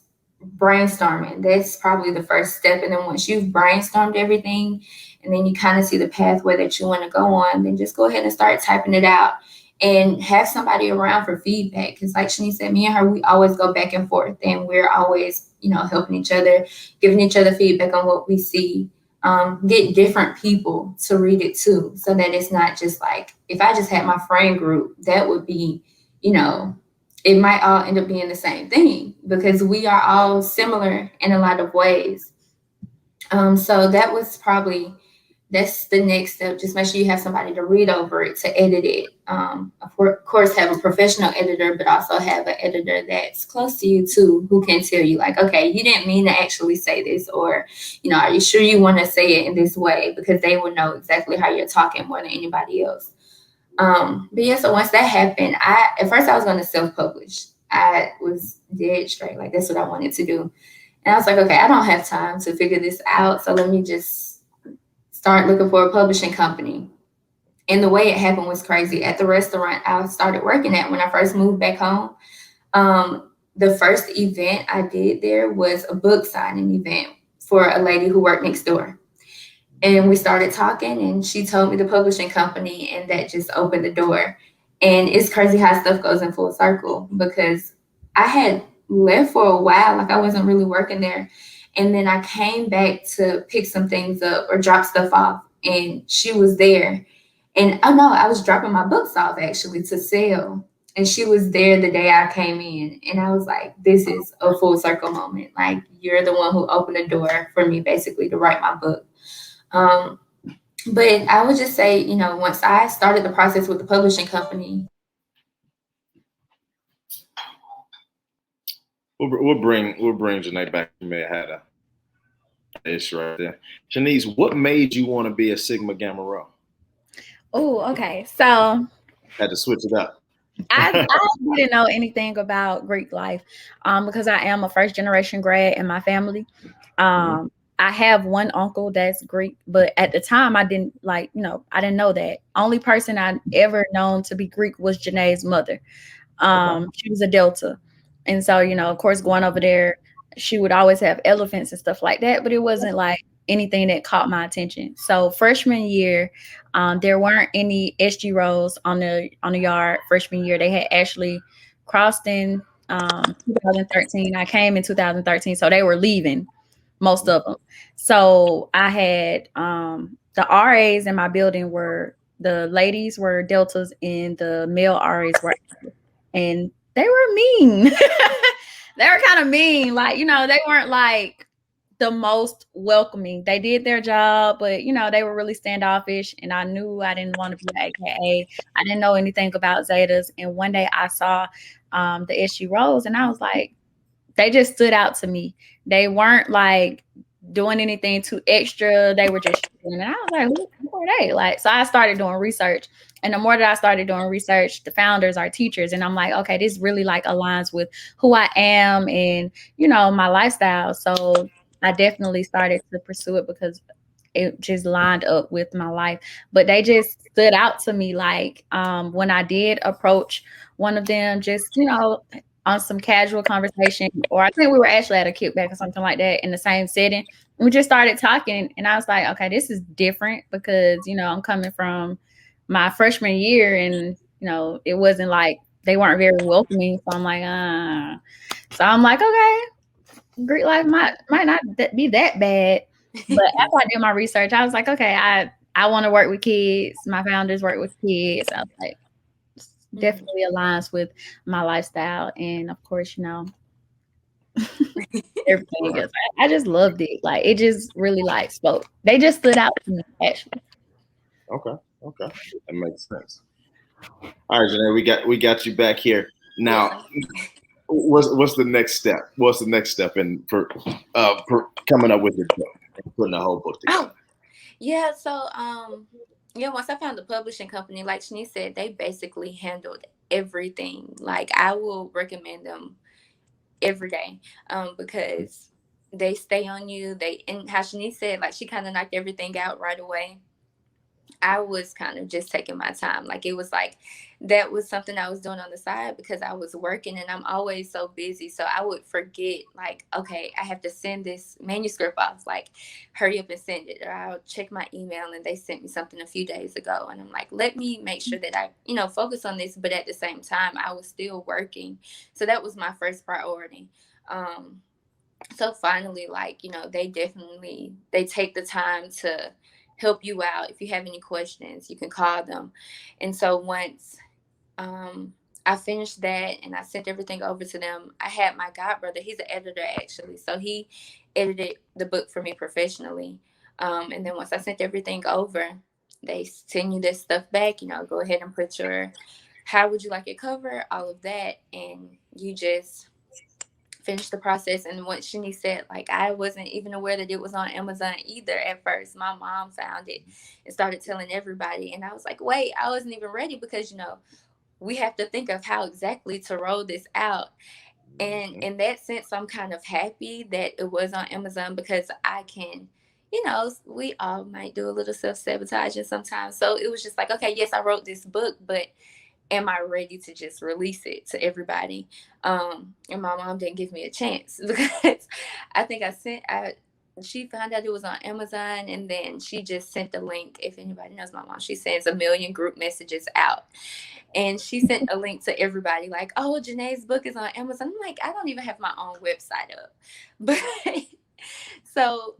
brainstorming, that's probably the first step. And then once you've brainstormed everything and then you kind of see the pathway that you want to go on, then just go ahead and start typing it out and have somebody around for feedback. Because like Shanice said, me and her, we always go back and forth, and we're always, helping each other, giving each other feedback on what we see. Get different people to read it too, so that it's not just like, if I just had my friend group, that would be, it might all end up being the same thing because we are all similar in a lot of ways. So that was probably, that's the next step. Just make sure you have somebody to read over it, to edit it. Of course, have a professional editor, but also have an editor that's close to you too, who can tell you like, okay, you didn't mean to actually say this, or, are you sure you want to say it in this way? Because they will know exactly how you're talking more than anybody else. But yeah, so once that happened, at first I was going to self-publish. I was dead straight, like that's what I wanted to do. And I was like, okay, I don't have time to figure this out, so let me just start looking for a publishing company. And the way it happened was crazy. At the restaurant I started working at when I first moved back home, the first event I did there was a book signing event for a lady who worked next door. And we started talking, and she told me the publishing company, and that just opened the door. And it's crazy how stuff goes in full circle, because I had left for a while, like I wasn't really working there. And then I came back to pick some things up or drop stuff off, and she was there. And oh no, I was dropping my books off actually to sell. And she was there the day I came in. And I was like, this is a full circle moment. Like, you're the one who opened the door for me, basically, to write my book. Um, but I would just say, once I started the process with the publishing company. We'll bring Janae back. You may have had a issue right there. Shanice, what made you want to be a Sigma Gamma Rho? Oh, okay. So Had to switch it up. I didn't know anything about Greek life because I am a first generation grad in my family. I have one uncle that's Greek, but at the time I didn't I didn't know that. Only person I ever known to be Greek was Janae's mother. She was a Delta. And so, of course, going over there, she would always have elephants and stuff like that, but it wasn't like anything that caught my attention. So freshman year, there weren't any SG rows on the yard. Freshman year, they had actually crossed in 2013. I came in 2013, so they were leaving, most of them. So I had the RAs in my building were the ladies were Deltas and the male RAs were, and they were mean. They were kind of mean. They weren't like the most welcoming. They did their job, but they were really standoffish. And I knew I didn't want to be an AKA. I didn't know anything about Zetas. And one day I saw the SG Rose, and I was like, they just stood out to me. They weren't like doing anything too extra. They were just and I was like, who are they? So I started doing research. And the more that I started doing research, the founders are teachers. And I'm like, okay, this really aligns with who I am and, my lifestyle. So I definitely started to pursue it because it just lined up with my life. But they just stood out to me when I did approach one of them, just, on some casual conversation, or I think we were actually at a kickback or something like that in the same setting. We just started talking and I was like, okay, this is different because, I'm coming from my freshman year and, it wasn't like they weren't very welcoming. So I'm like, okay, Greek life might not be that bad. But after I did my research, I was like, okay, I want to work with kids. My founders work with kids. I was like, definitely aligns with my lifestyle. And of course, everything else. I just loved it. It just really spoke. They just stood out to me, actually. Okay. That makes sense. All right, Janae, we got you back here. Now, what's the next step? What's the next step for coming up with your book and putting a whole book together? Yeah, so once I found the publishing company, like Shanice said, they basically handled everything. I will recommend them every day because they stay on you. And how Shanice said, she kind of knocked everything out right away. I was kind of just taking my time. It was that was something I was doing on the side because I was working and I'm always so busy. So I would forget, okay, I have to send this manuscript off. Hurry up and send it. Or I'll check my email and they sent me something a few days ago. And I'm like, let me make sure that I, focus on this. But at the same time, I was still working. So that was my first priority. So finally, they take the time to help you out. If you have any questions, you can call them. And so once I finished that and I sent everything over to them, I had my godbrother, he's an editor actually, so he edited the book for me professionally. And then once I sent everything over, they send you this stuff back, go ahead and put how would you like it cover, all of that, and you just finish the process. And what Shani said, I wasn't even aware that it was on Amazon either at first. My mom found it and started telling everybody. And I was like, wait, I wasn't even ready because, we have to think of how exactly to roll this out. And in that sense, I'm kind of happy that it was on Amazon because I can, we all might do a little self-sabotaging sometimes. So it was just okay, yes, I wrote this book, but am I ready to just release it to everybody? And my mom didn't give me a chance because I think she found out it was on Amazon and then she just sent the link. If anybody knows my mom, she sends a million group messages out. And she sent a link to everybody oh, Janae's book is on Amazon. I'm like, I don't even have my own website up. But so,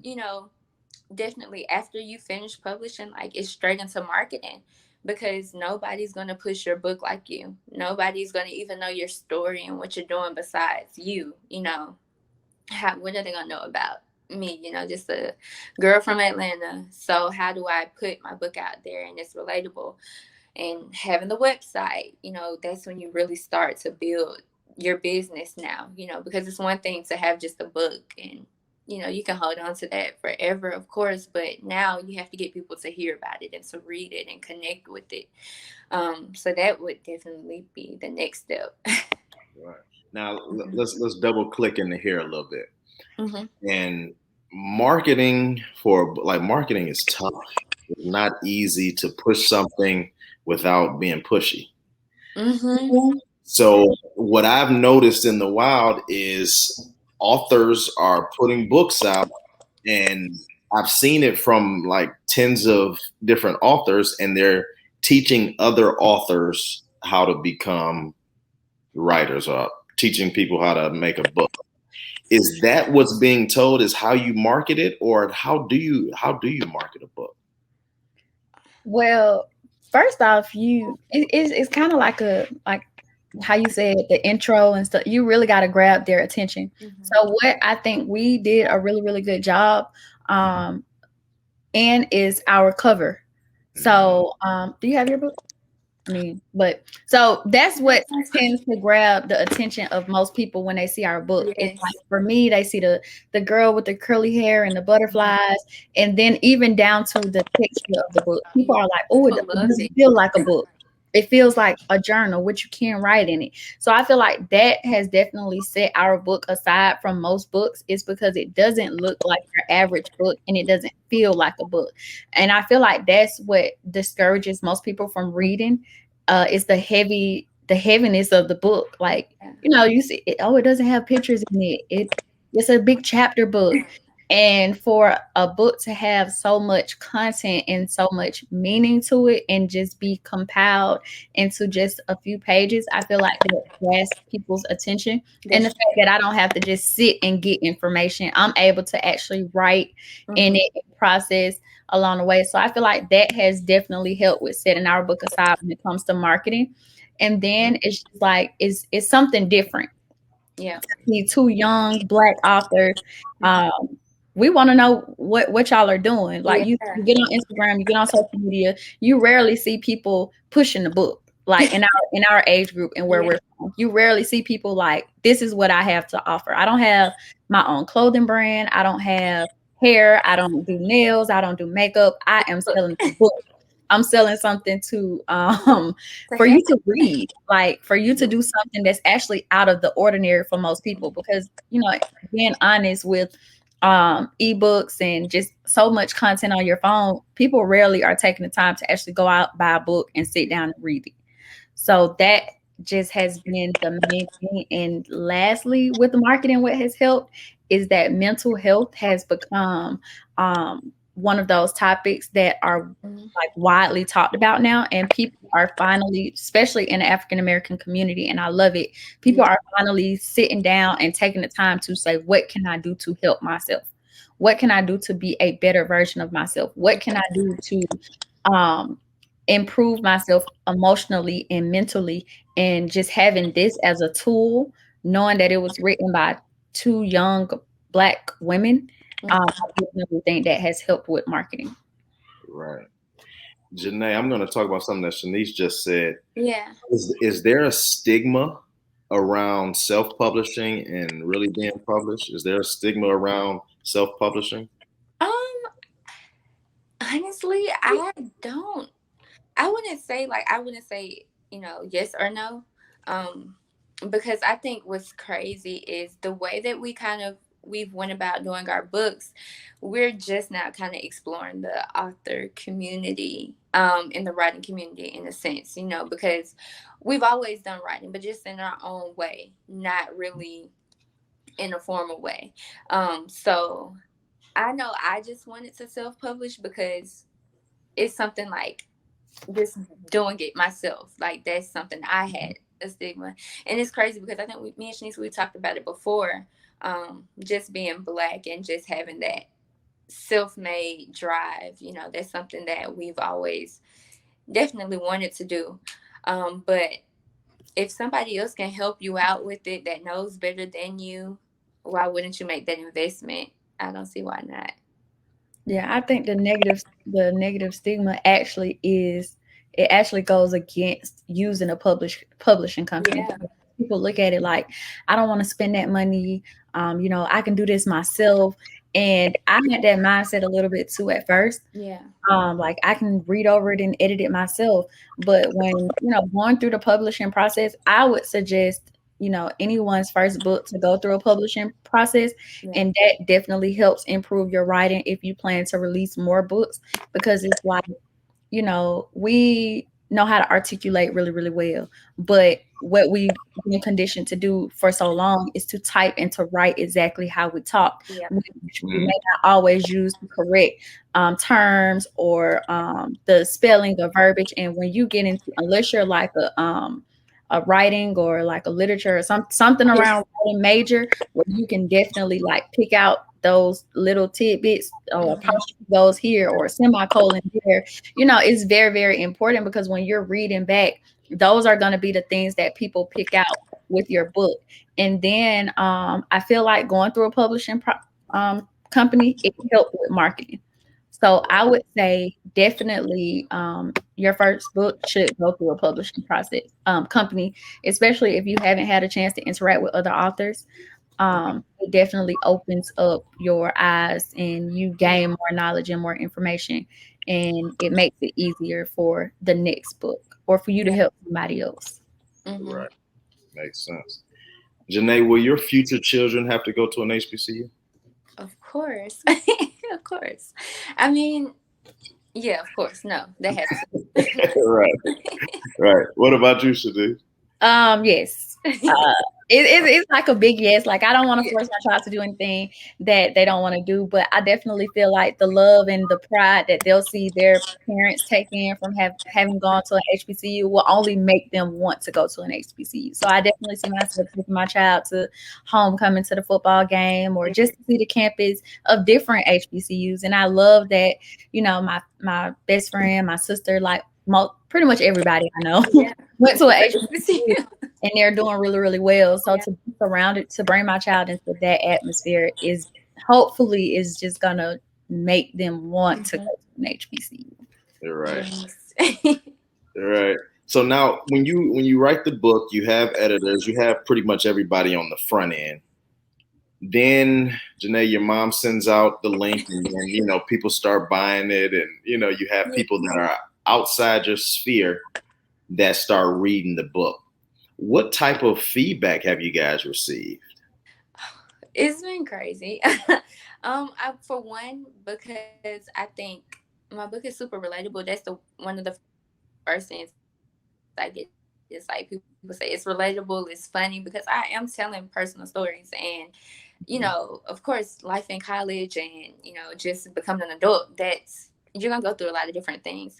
definitely after you finish publishing, it's straight into marketing because nobody's going to push your book like you. Nobody's going to even know your story and what you're doing besides you. What are they going to know about me? Just a girl from Atlanta. So how do I put my book out there and it's relatable? And having the website, that's when you really start to build your business now, because it's one thing to have just a book and you can hold on to that forever, of course, but now you have to get people to hear about it and to read it and connect with it. So that would definitely be the next step. Right. Now let's double click into here a little bit. Mm-hmm. And marketing is tough. It's not easy to push something without being pushy. Mm-hmm. So what I've noticed in the wild is authors are putting books out, and I've seen it from like tens of different authors, and they're teaching other authors how to become writers or teaching people how to make a book. Is that what's being told is how you market it, or how do you market a book? Well, first off, it's kind of like how you said the intro and stuff. You really got to grab their attention. Mm-hmm. So what I think we did a really, really good job in is our cover. So do you have your book? So that's what tends to grab the attention of most people when they see our book. Yes. It's like, for me, they see the girl with the curly hair and the butterflies, and then even down to the texture of the book. People are like, "Oh, it doesn't feel like a book. It feels like a journal, which you can write in it." So I feel like that has definitely set our book aside from most books. It's because it doesn't look like your average book, and it doesn't feel like a book. And I feel like that's what discourages most people from reading. It's the heaviness of the book. Like, you see it, it doesn't have pictures in it. It's a big chapter book. And for a book to have so much content and so much meaning to it and just be compiled into just a few pages, I feel like that grasps people's attention. And the fact that I don't have to just sit and get information, I'm able to actually write in it and process along the way. So I feel like that has definitely helped with setting our book aside when it comes to marketing. And then it's just like it's something different. Yeah. Two young Black authors. We want to know what y'all are doing. Like you get on Instagram, you get on social media, you rarely see people pushing the book. Like in our age group and where we're from, you rarely see people like, this is what I have to offer. I don't have my own clothing brand. I don't have hair. I don't do nails. I don't do makeup. I am selling a book. I'm selling something for you to read, like for you to do something that's actually out of the ordinary for most people. Because being honest with ebooks and just so much content on your phone, people rarely are taking the time to actually go out, buy a book, and sit down and read it. So that just has been the main thing. And lastly, with the marketing, what has helped is that mental health has become one of those topics that are like widely talked about now, and people are finally, especially in the African American community, and I love it, people are finally sitting down and taking the time to say, what can I do to help myself? What can I do to be a better version of myself? What can I do to improve myself emotionally and mentally? And just having this as a tool, knowing that it was written by two young Black women, I definitely think that has helped with marketing. Right. Janae, I'm going to talk about something that Shanice just said. Yeah. Is there a stigma around self-publishing and really being published? Is there a stigma around self-publishing? Honestly, I don't. I wouldn't say yes or no. Because I think what's crazy is the way that we've went about doing our books. We're just now kind of exploring the author community, in the writing community, in a sense, because we've always done writing, but just in our own way, not really in a formal way. So I know I just wanted to self-publish because it's something like just doing it myself. Like that's something I had a stigma, and it's crazy because I think me and Shanice, we talked about it before. Just being Black and just having that self-made drive, that's something that we've always definitely wanted to do. But if somebody else can help you out with it that knows better than you, why wouldn't you make that investment? I don't see why not. Yeah, I think the negative stigma actually goes against using a publishing company. Yeah. People look at it like, I don't want to spend that money. I can do this myself. And I had that mindset a little bit too at first. Yeah. Like I can read over it and edit it myself. But when, going through the publishing process, I would suggest, anyone's first book to go through a publishing process. Yeah. And that definitely helps improve your writing if you plan to release more books, because it's like, we know how to articulate really, really well. But what we've been conditioned to do for so long is to type and to write exactly how we talk. Yeah. We may not always use the correct terms or the spelling or verbiage. And when you get into, unless you're like a writing or like a literature or something around writing major, where you can definitely like pick out those little tidbits or apostrophe goes here or a semicolon there, it's very, very important, because when you're reading back, those are going to be the things that people pick out with your book. And then I feel like going through a publishing company, it can help with marketing. So I would say definitely your first book should go through a publishing process company, especially if you haven't had a chance to interact with other authors. It definitely opens up your eyes and you gain more knowledge and more information, and it makes it easier for the next book or for you to help somebody else. Right. Makes sense. Janae, will your future children have to go to an HBCU? Of course. Of course. I mean, yeah, of course. No, they have to. Right. Right. What about you, Shanice? Yes. It's like a big yes. Like, I don't want to force my child to do anything that they don't want to do, but I definitely feel like the love and the pride that they'll see their parents take in from having gone to an HBCU will only make them want to go to an HBCU. So I definitely see myself taking my child to homecoming, to the football game, or just to see the campus of different HBCUs. And I love that, my best friend, my sister, like pretty much everybody I know went to an HBCU. And they're doing really, really well. So to be surrounded, to bring my child into that atmosphere is hopefully is just gonna make them want to go to an HBCU. You're right. You're right. So now, when you write the book, you have editors, you have pretty much everybody on the front end. Then, Janae, your mom sends out the link, and then people start buying it, and you have people that are outside your sphere that start reading the book. What type of feedback have you guys received? It's been crazy. For one, because I think my book is super relatable. That's one of the first things I get. It's like people say it's relatable, it's funny, because I am telling personal stories, and of course, life in college and just becoming an adult. You're gonna go through a lot of different things.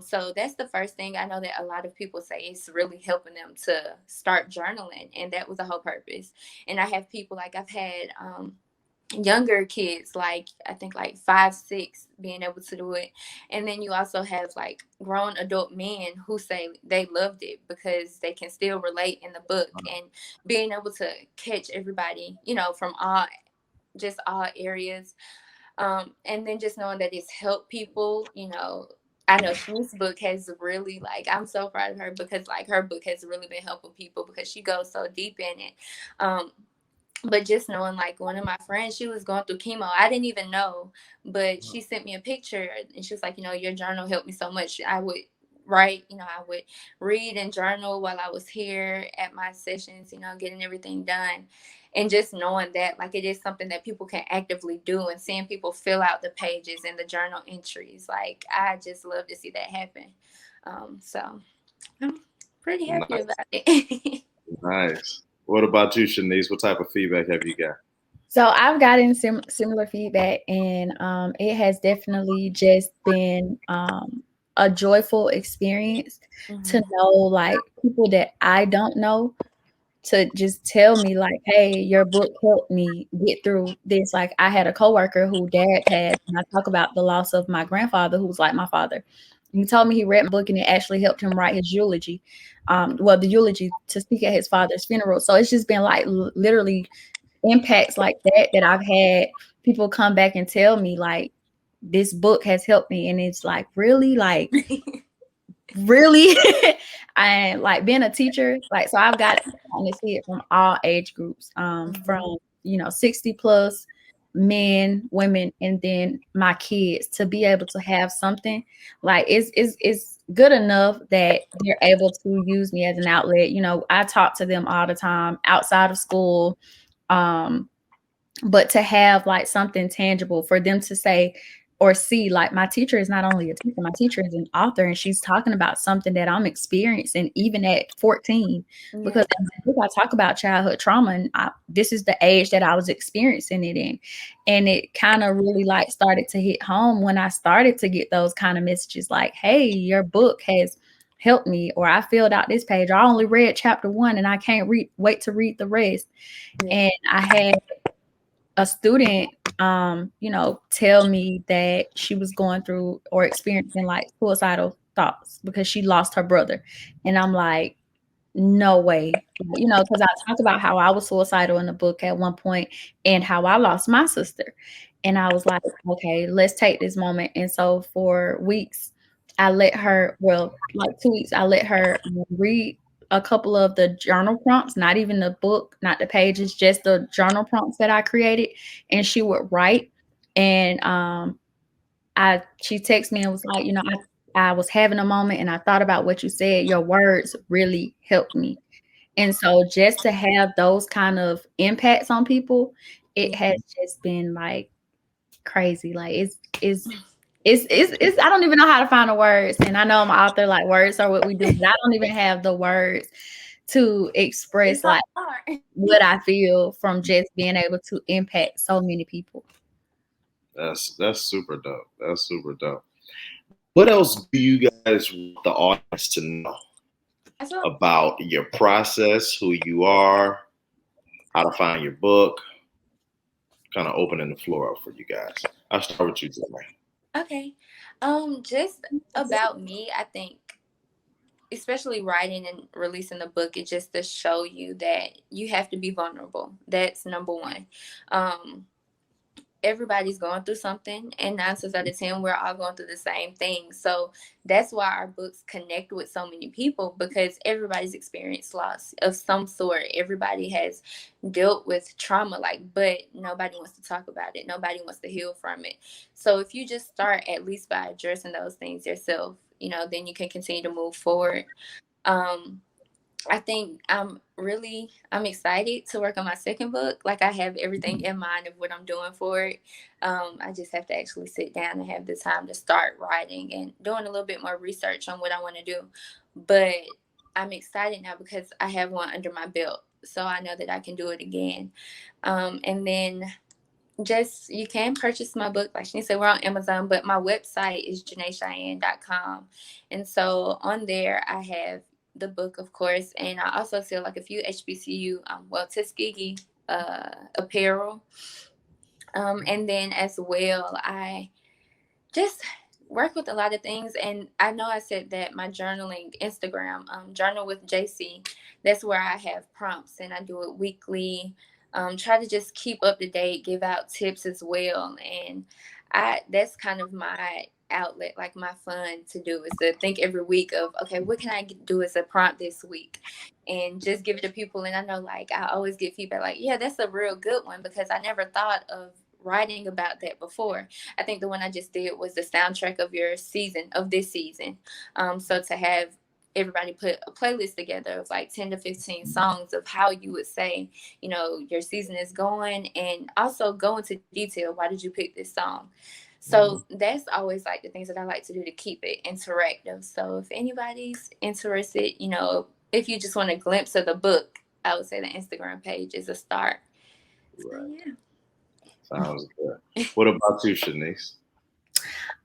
So that's the first thing. I know that a lot of people say it's really helping them to start journaling, and that was the whole purpose. And I have people, like, I've had younger kids, like I think like 5, 6, being able to do it. And then you also have like grown adult men who say they loved it because they can still relate in the book, and being able to catch everybody, from all areas. And then just knowing that it's helped people, I know Shanice's book has really, like, I'm so proud of her, because like her book has really been helping people because she goes so deep in it. But just knowing, like, one of my friends, she was going through chemo. I didn't even know, but she sent me a picture, and she was like, your journal helped me so much. I would write, I would read and journal while I was here at my sessions, getting everything done. And just knowing that, like, it is something that people can actively do, and seeing people fill out the pages and the journal entries. Like, I just love to see that happen. So I'm pretty happy about it. Nice. What about you, Shanice? What type of feedback have you got? So I've gotten similar feedback, and it has definitely just been a joyful experience to know, like, people that I don't know to just tell me, like, hey, your book helped me get through this. Like, I had a coworker who dad passed, and I talk about the loss of my grandfather, who's like my father. He told me he read my book and it actually helped him write his eulogy. Well, the eulogy to speak at his father's funeral. So it's just been like literally impacts like that I've had people come back and tell me like this book has helped me, and it's like really really and like being a teacher, like, so I've got to see it from all age groups, from 60 plus men, women, and then my kids, to be able to have something like it's good enough that they're able to use me as an outlet. I talk to them all the time outside of school, but to have like something tangible for them to say or see, like my teacher is not only a teacher, my teacher is an author, and she's talking about something that I'm experiencing even at 14, because I talk about childhood trauma, and this is the age that I was experiencing it in. And it kind of really like started to hit home when I started to get those kind of messages like, hey, your book has helped me, or I filled out this page, or I only read chapter 1 and I can't wait to read the rest. And I had a student, tell me that she was going through or experiencing like suicidal thoughts because she lost her brother. And I'm like, no way, because I talked about how I was suicidal in the book at one point and how I lost my sister. And I was like, okay, let's take this moment. And so for weeks, I let her, like 2 weeks, I let her read a couple of the journal prompts, not even the book, not the pages, just the journal prompts that I created. And she would write. And she texted me and was like, I was having a moment and I thought about what you said. Your words really helped me. And so just to have those kind of impacts on people, it has just been like crazy. Like it's I don't even know how to find the words. And I know I'm an author, like words are what we do, but I don't even have the words to express like what I feel from just being able to impact so many people. That's super dope. That's super dope. What else do you guys want the audience to know about your process, who you are, how to find your book? Kind of opening the floor up for you guys. I'll start with you, Janae. Okay. Just about me, I think, especially writing and releasing the book, is just to show you that you have to be vulnerable. That's number one. Everybody's going through something, and 9 times out of 10, we're all going through the same thing. So that's why our books connect with so many people, because everybody's experienced loss of some sort. Everybody has dealt with trauma, but nobody wants to talk about it. Nobody wants to heal from it. So if you just start at least by addressing those things yourself, then you can continue to move forward. I think I'm excited to work on my second book. Like, I have everything in mind of what I'm doing for it. I just have to actually sit down and have the time to start writing and doing a little bit more research on what I want to do. But I'm excited now because I have one under my belt. So I know that I can do it again. And then you can purchase my book. Like she said, we're on Amazon, but my website is JanaeCheyenne.com. And so on there, I have the book, of course, and I also sell like a few HBCU, Tuskegee apparel. And then as well, I just work with a lot of things. And I know I said that my journaling Instagram, Journal with JC, that's where I have prompts and I do it weekly. Try to just keep up to date, give out tips as well. And that's kind of my outlet, like my fun to do, is to think every week of, okay, what can I do as a prompt this week, and just give it to people. And I know, like, I always get feedback like, yeah, that's a real good one, because I never thought of writing about that before. I think the one I just did was the soundtrack of this season. So to have everybody put a playlist together of like 10 to 15 songs of how you would say, your season is going, and also go into detail. Why did you pick this song? So that's always like the things that I like to do to keep it interactive. So if anybody's interested, if you just want a glimpse of the book, I would say the Instagram page is a start. So, yeah. Sounds good. What about you, Shanice?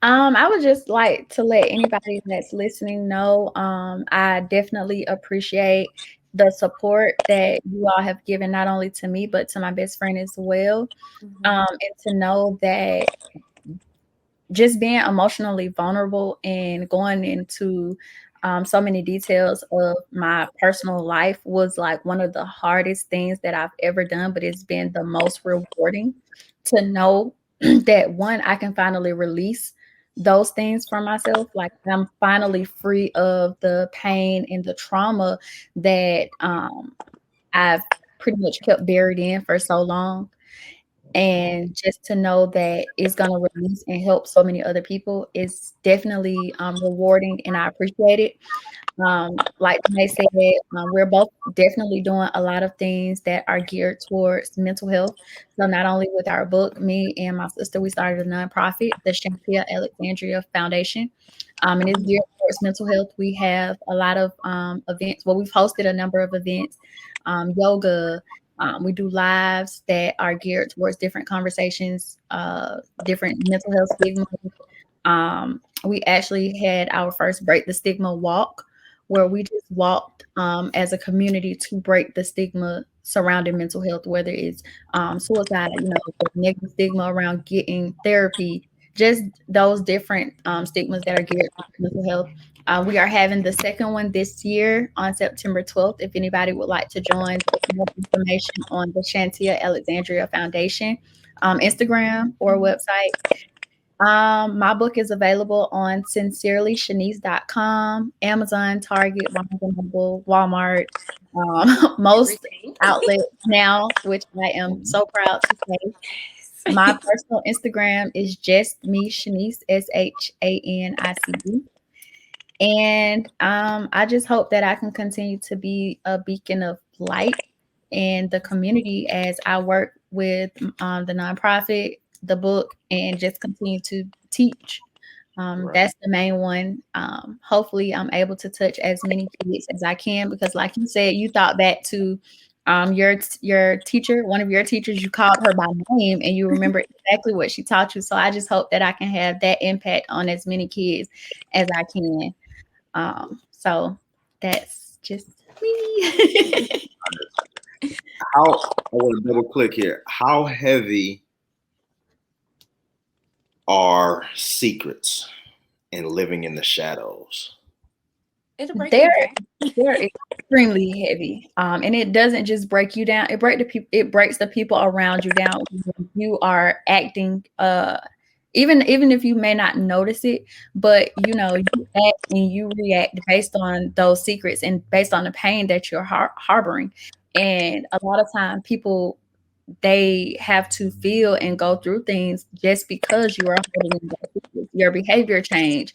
I would just like to let anybody that's listening know, I definitely appreciate the support that you all have given, not only to me, but to my best friend as well. And to know that just being emotionally vulnerable and going into so many details of my personal life was like one of the hardest things that I've ever done, but it's been the most rewarding to know that one, I can finally release those things from myself. Like I'm finally free of the pain and the trauma that I've pretty much kept buried in for so long. And just to know that it's going to release and help so many other people is definitely rewarding, and I appreciate it. Like they said, we're both definitely doing a lot of things that are geared towards mental health. So not only with our book, me and my sister, we started a nonprofit, the Shantia Alexandria Foundation, and it's geared towards mental health. We have a lot of events. Well, we've hosted a number of events, yoga. We do lives that are geared towards different conversations, different mental health stigma. We actually had our first Break the Stigma walk, where we just walked as a community to break the stigma surrounding mental health, whether it's suicide, the negative stigma around getting therapy, just those different stigmas that are geared to mental health. We are having the second one this year on September 12th. If anybody would like to join, there's more information on the Shantia Alexandria Foundation Instagram or website. My book is available on sincerelyshanice.com, Amazon, Target, Barnes and Noble, Walmart, most outlets now, which I am so proud to say. My personal Instagram is just me, Shanice, SHANICE. And I just hope that I can continue to be a beacon of light in the community as I work with the nonprofit, the book, and just continue to teach. Right. That's the main one. Hopefully, I'm able to touch as many kids as I can because, like you said, you thought back to your teacher, one of your teachers. You called her by name, and you remember exactly what she taught you. So I just hope that I can have that impact on as many kids as I can. So that's just me. I want to double click here. How heavy are secrets and living in the shadows? They're extremely heavy, and it doesn't just break you down. It breaks the people around you down. You are acting, even if you may not notice it, but you act and you react based on those secrets and based on the pain that you're harboring. And a lot of time, people, they have to feel and go through things just because you are holding in those secrets. Your behavior change,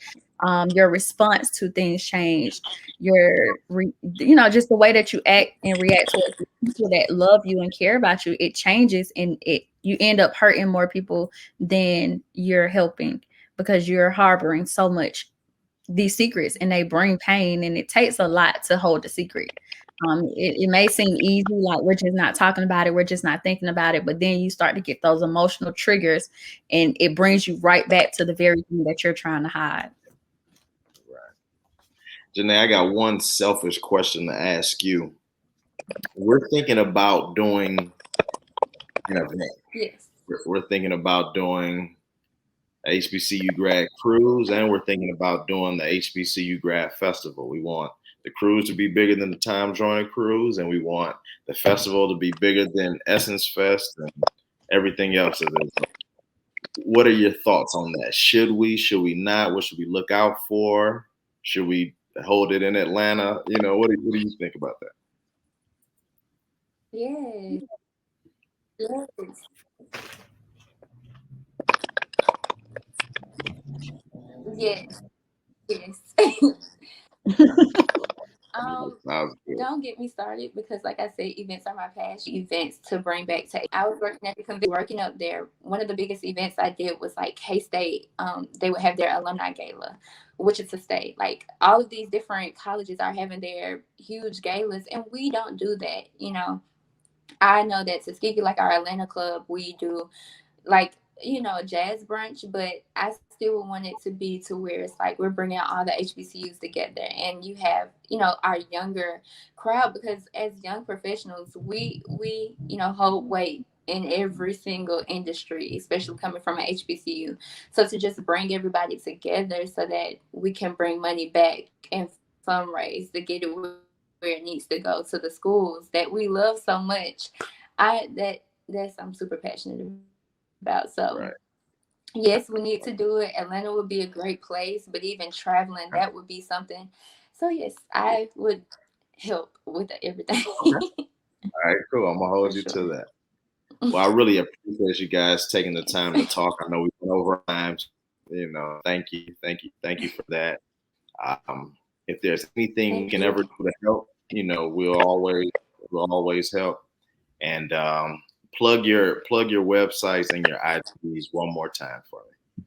your response to things change, just the way that you act and react towards the people that love you and care about you, it changes, and you end up hurting more people than you're helping because you're harboring so much these secrets, and they bring pain, and it takes a lot to hold a secret. It may seem easy, like we're just not talking about it, we're just not thinking about it, but then you start to get those emotional triggers, and it brings you right back to the very thing that you're trying to hide. Right. Janae, I got one selfish question to ask you. We're thinking about doing an event. Yes. We're thinking about doing HBCU Grad Cruise, and we're thinking about doing the HBCU Grad Festival. We want the cruise to be bigger than the Time Joiner Cruise, and we want the festival to be bigger than Essence Fest and everything else. What are your thoughts on that? Should we not? What should we look out for? Should we hold it in Atlanta? What do you think about that? Yes. Yes. Yes. Yes. Don't get me started because, like I said, events are my passion. Events to bring back to. I was working at the convention, working up there. One of the biggest events I did was like K-State. They would have their alumni gala, which is a state. Like all of these different colleges are having their huge galas, and we don't do that. I know that Tuskegee, like our Atlanta club, we do like a jazz brunch, but I still want it to be to where it's like we're bringing all the HBCUs together, and you have our younger crowd, because as young professionals we hold weight in every single industry, especially coming from an HBCU. So to just bring everybody together so that we can bring money back and fundraise to get it where it needs to go to the schools that we love so much. That's I'm super passionate about. So Right. yes, we need to do it. Atlanta would be a great place, but even traveling, that would be something. So yes, I would help with everything. Okay. All right, cool. I'm gonna hold For you to sure. that. Well, I really appreciate you guys taking the time to talk. I know we went over time. You know, thank you for that. If there's anything we Thank can you. ever do to help, you know, we'll always help. And plug your websites and your IGs one more time for me.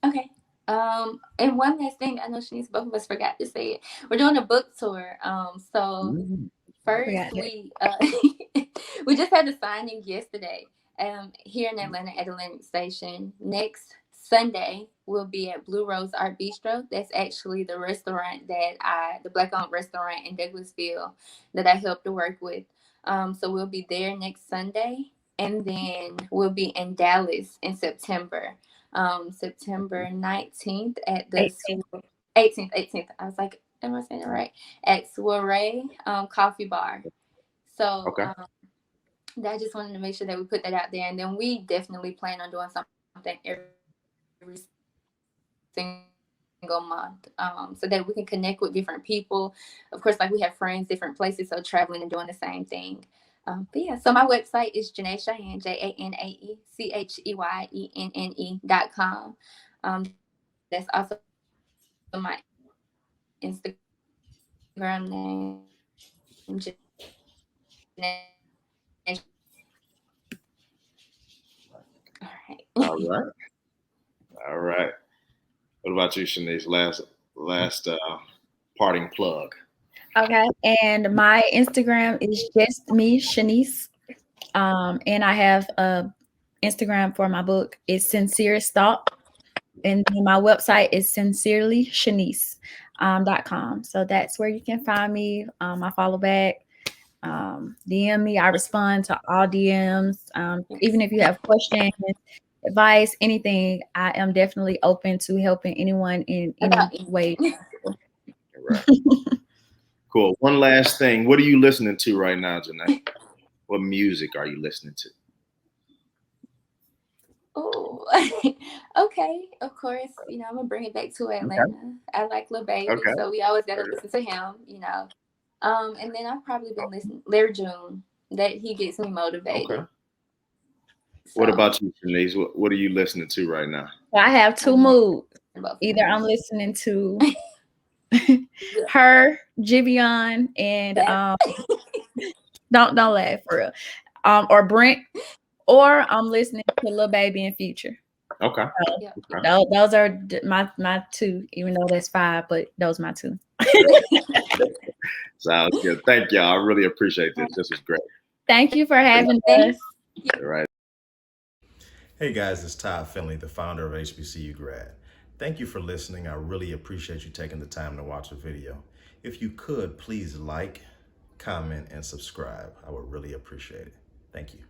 Okay. And one last thing, I know Shanice, both of us forgot to say it. We're doing a book tour. So first we we just had the signing yesterday. Here in Atlanta at Atlantic Station. Next Sunday we'll be at Blue Rose Art Bistro. That's actually the restaurant the Black-owned restaurant in Douglasville that I helped to work with. So we'll be there next Sunday, and then we'll be in Dallas in September. September 19th at the 18th. I was like, am I saying it right? At Soiree Coffee Bar. So Okay. I just wanted to make sure that we put that out there. And then we definitely plan on doing something every single month, so that we can connect with different people. Of course, like we have friends, different places, so traveling and doing the same thing. But yeah, so my website is Janae Cheyenne, JANAECHEYENNE.com. That's also my Instagram name, Janae. All right. All right. What about you, Shanice? Last parting plug. Okay, and my Instagram is just me, Shanice. And I have a Instagram for my book. It's Sincerest Thought. And then my website is sincerelyshanice.com. So that's where you can find me. I follow back, DM me. I respond to all DMs. Even if you have questions, advice, anything, I am definitely open to helping anyone in any way. Right. Cool. One last thing. What are you listening to right now, Janae? What music are you listening to? Oh, okay. Of course, I'm gonna bring it back to Atlanta. Okay. I like Lil Baby, so we always gotta listen to him. And then I've probably been listening Larry June. That he gets me motivated. Okay. So. What about you, Shanice? What are you listening to right now? I have two moods. Either I'm listening to her, Jivion, and don't laugh for real. Or Brent, or I'm listening to Lil Baby and Future. Okay. Those are my two, even though that's five, but those are my two. Sounds good. Thank y'all. I really appreciate this. This was great. Thank you for having us. All right. Hey guys, it's Todd Finley, the founder of HBCU Grad. Thank you for listening. I really appreciate you taking the time to watch the video. If you could, please like, comment, and subscribe. I would really appreciate it. Thank you.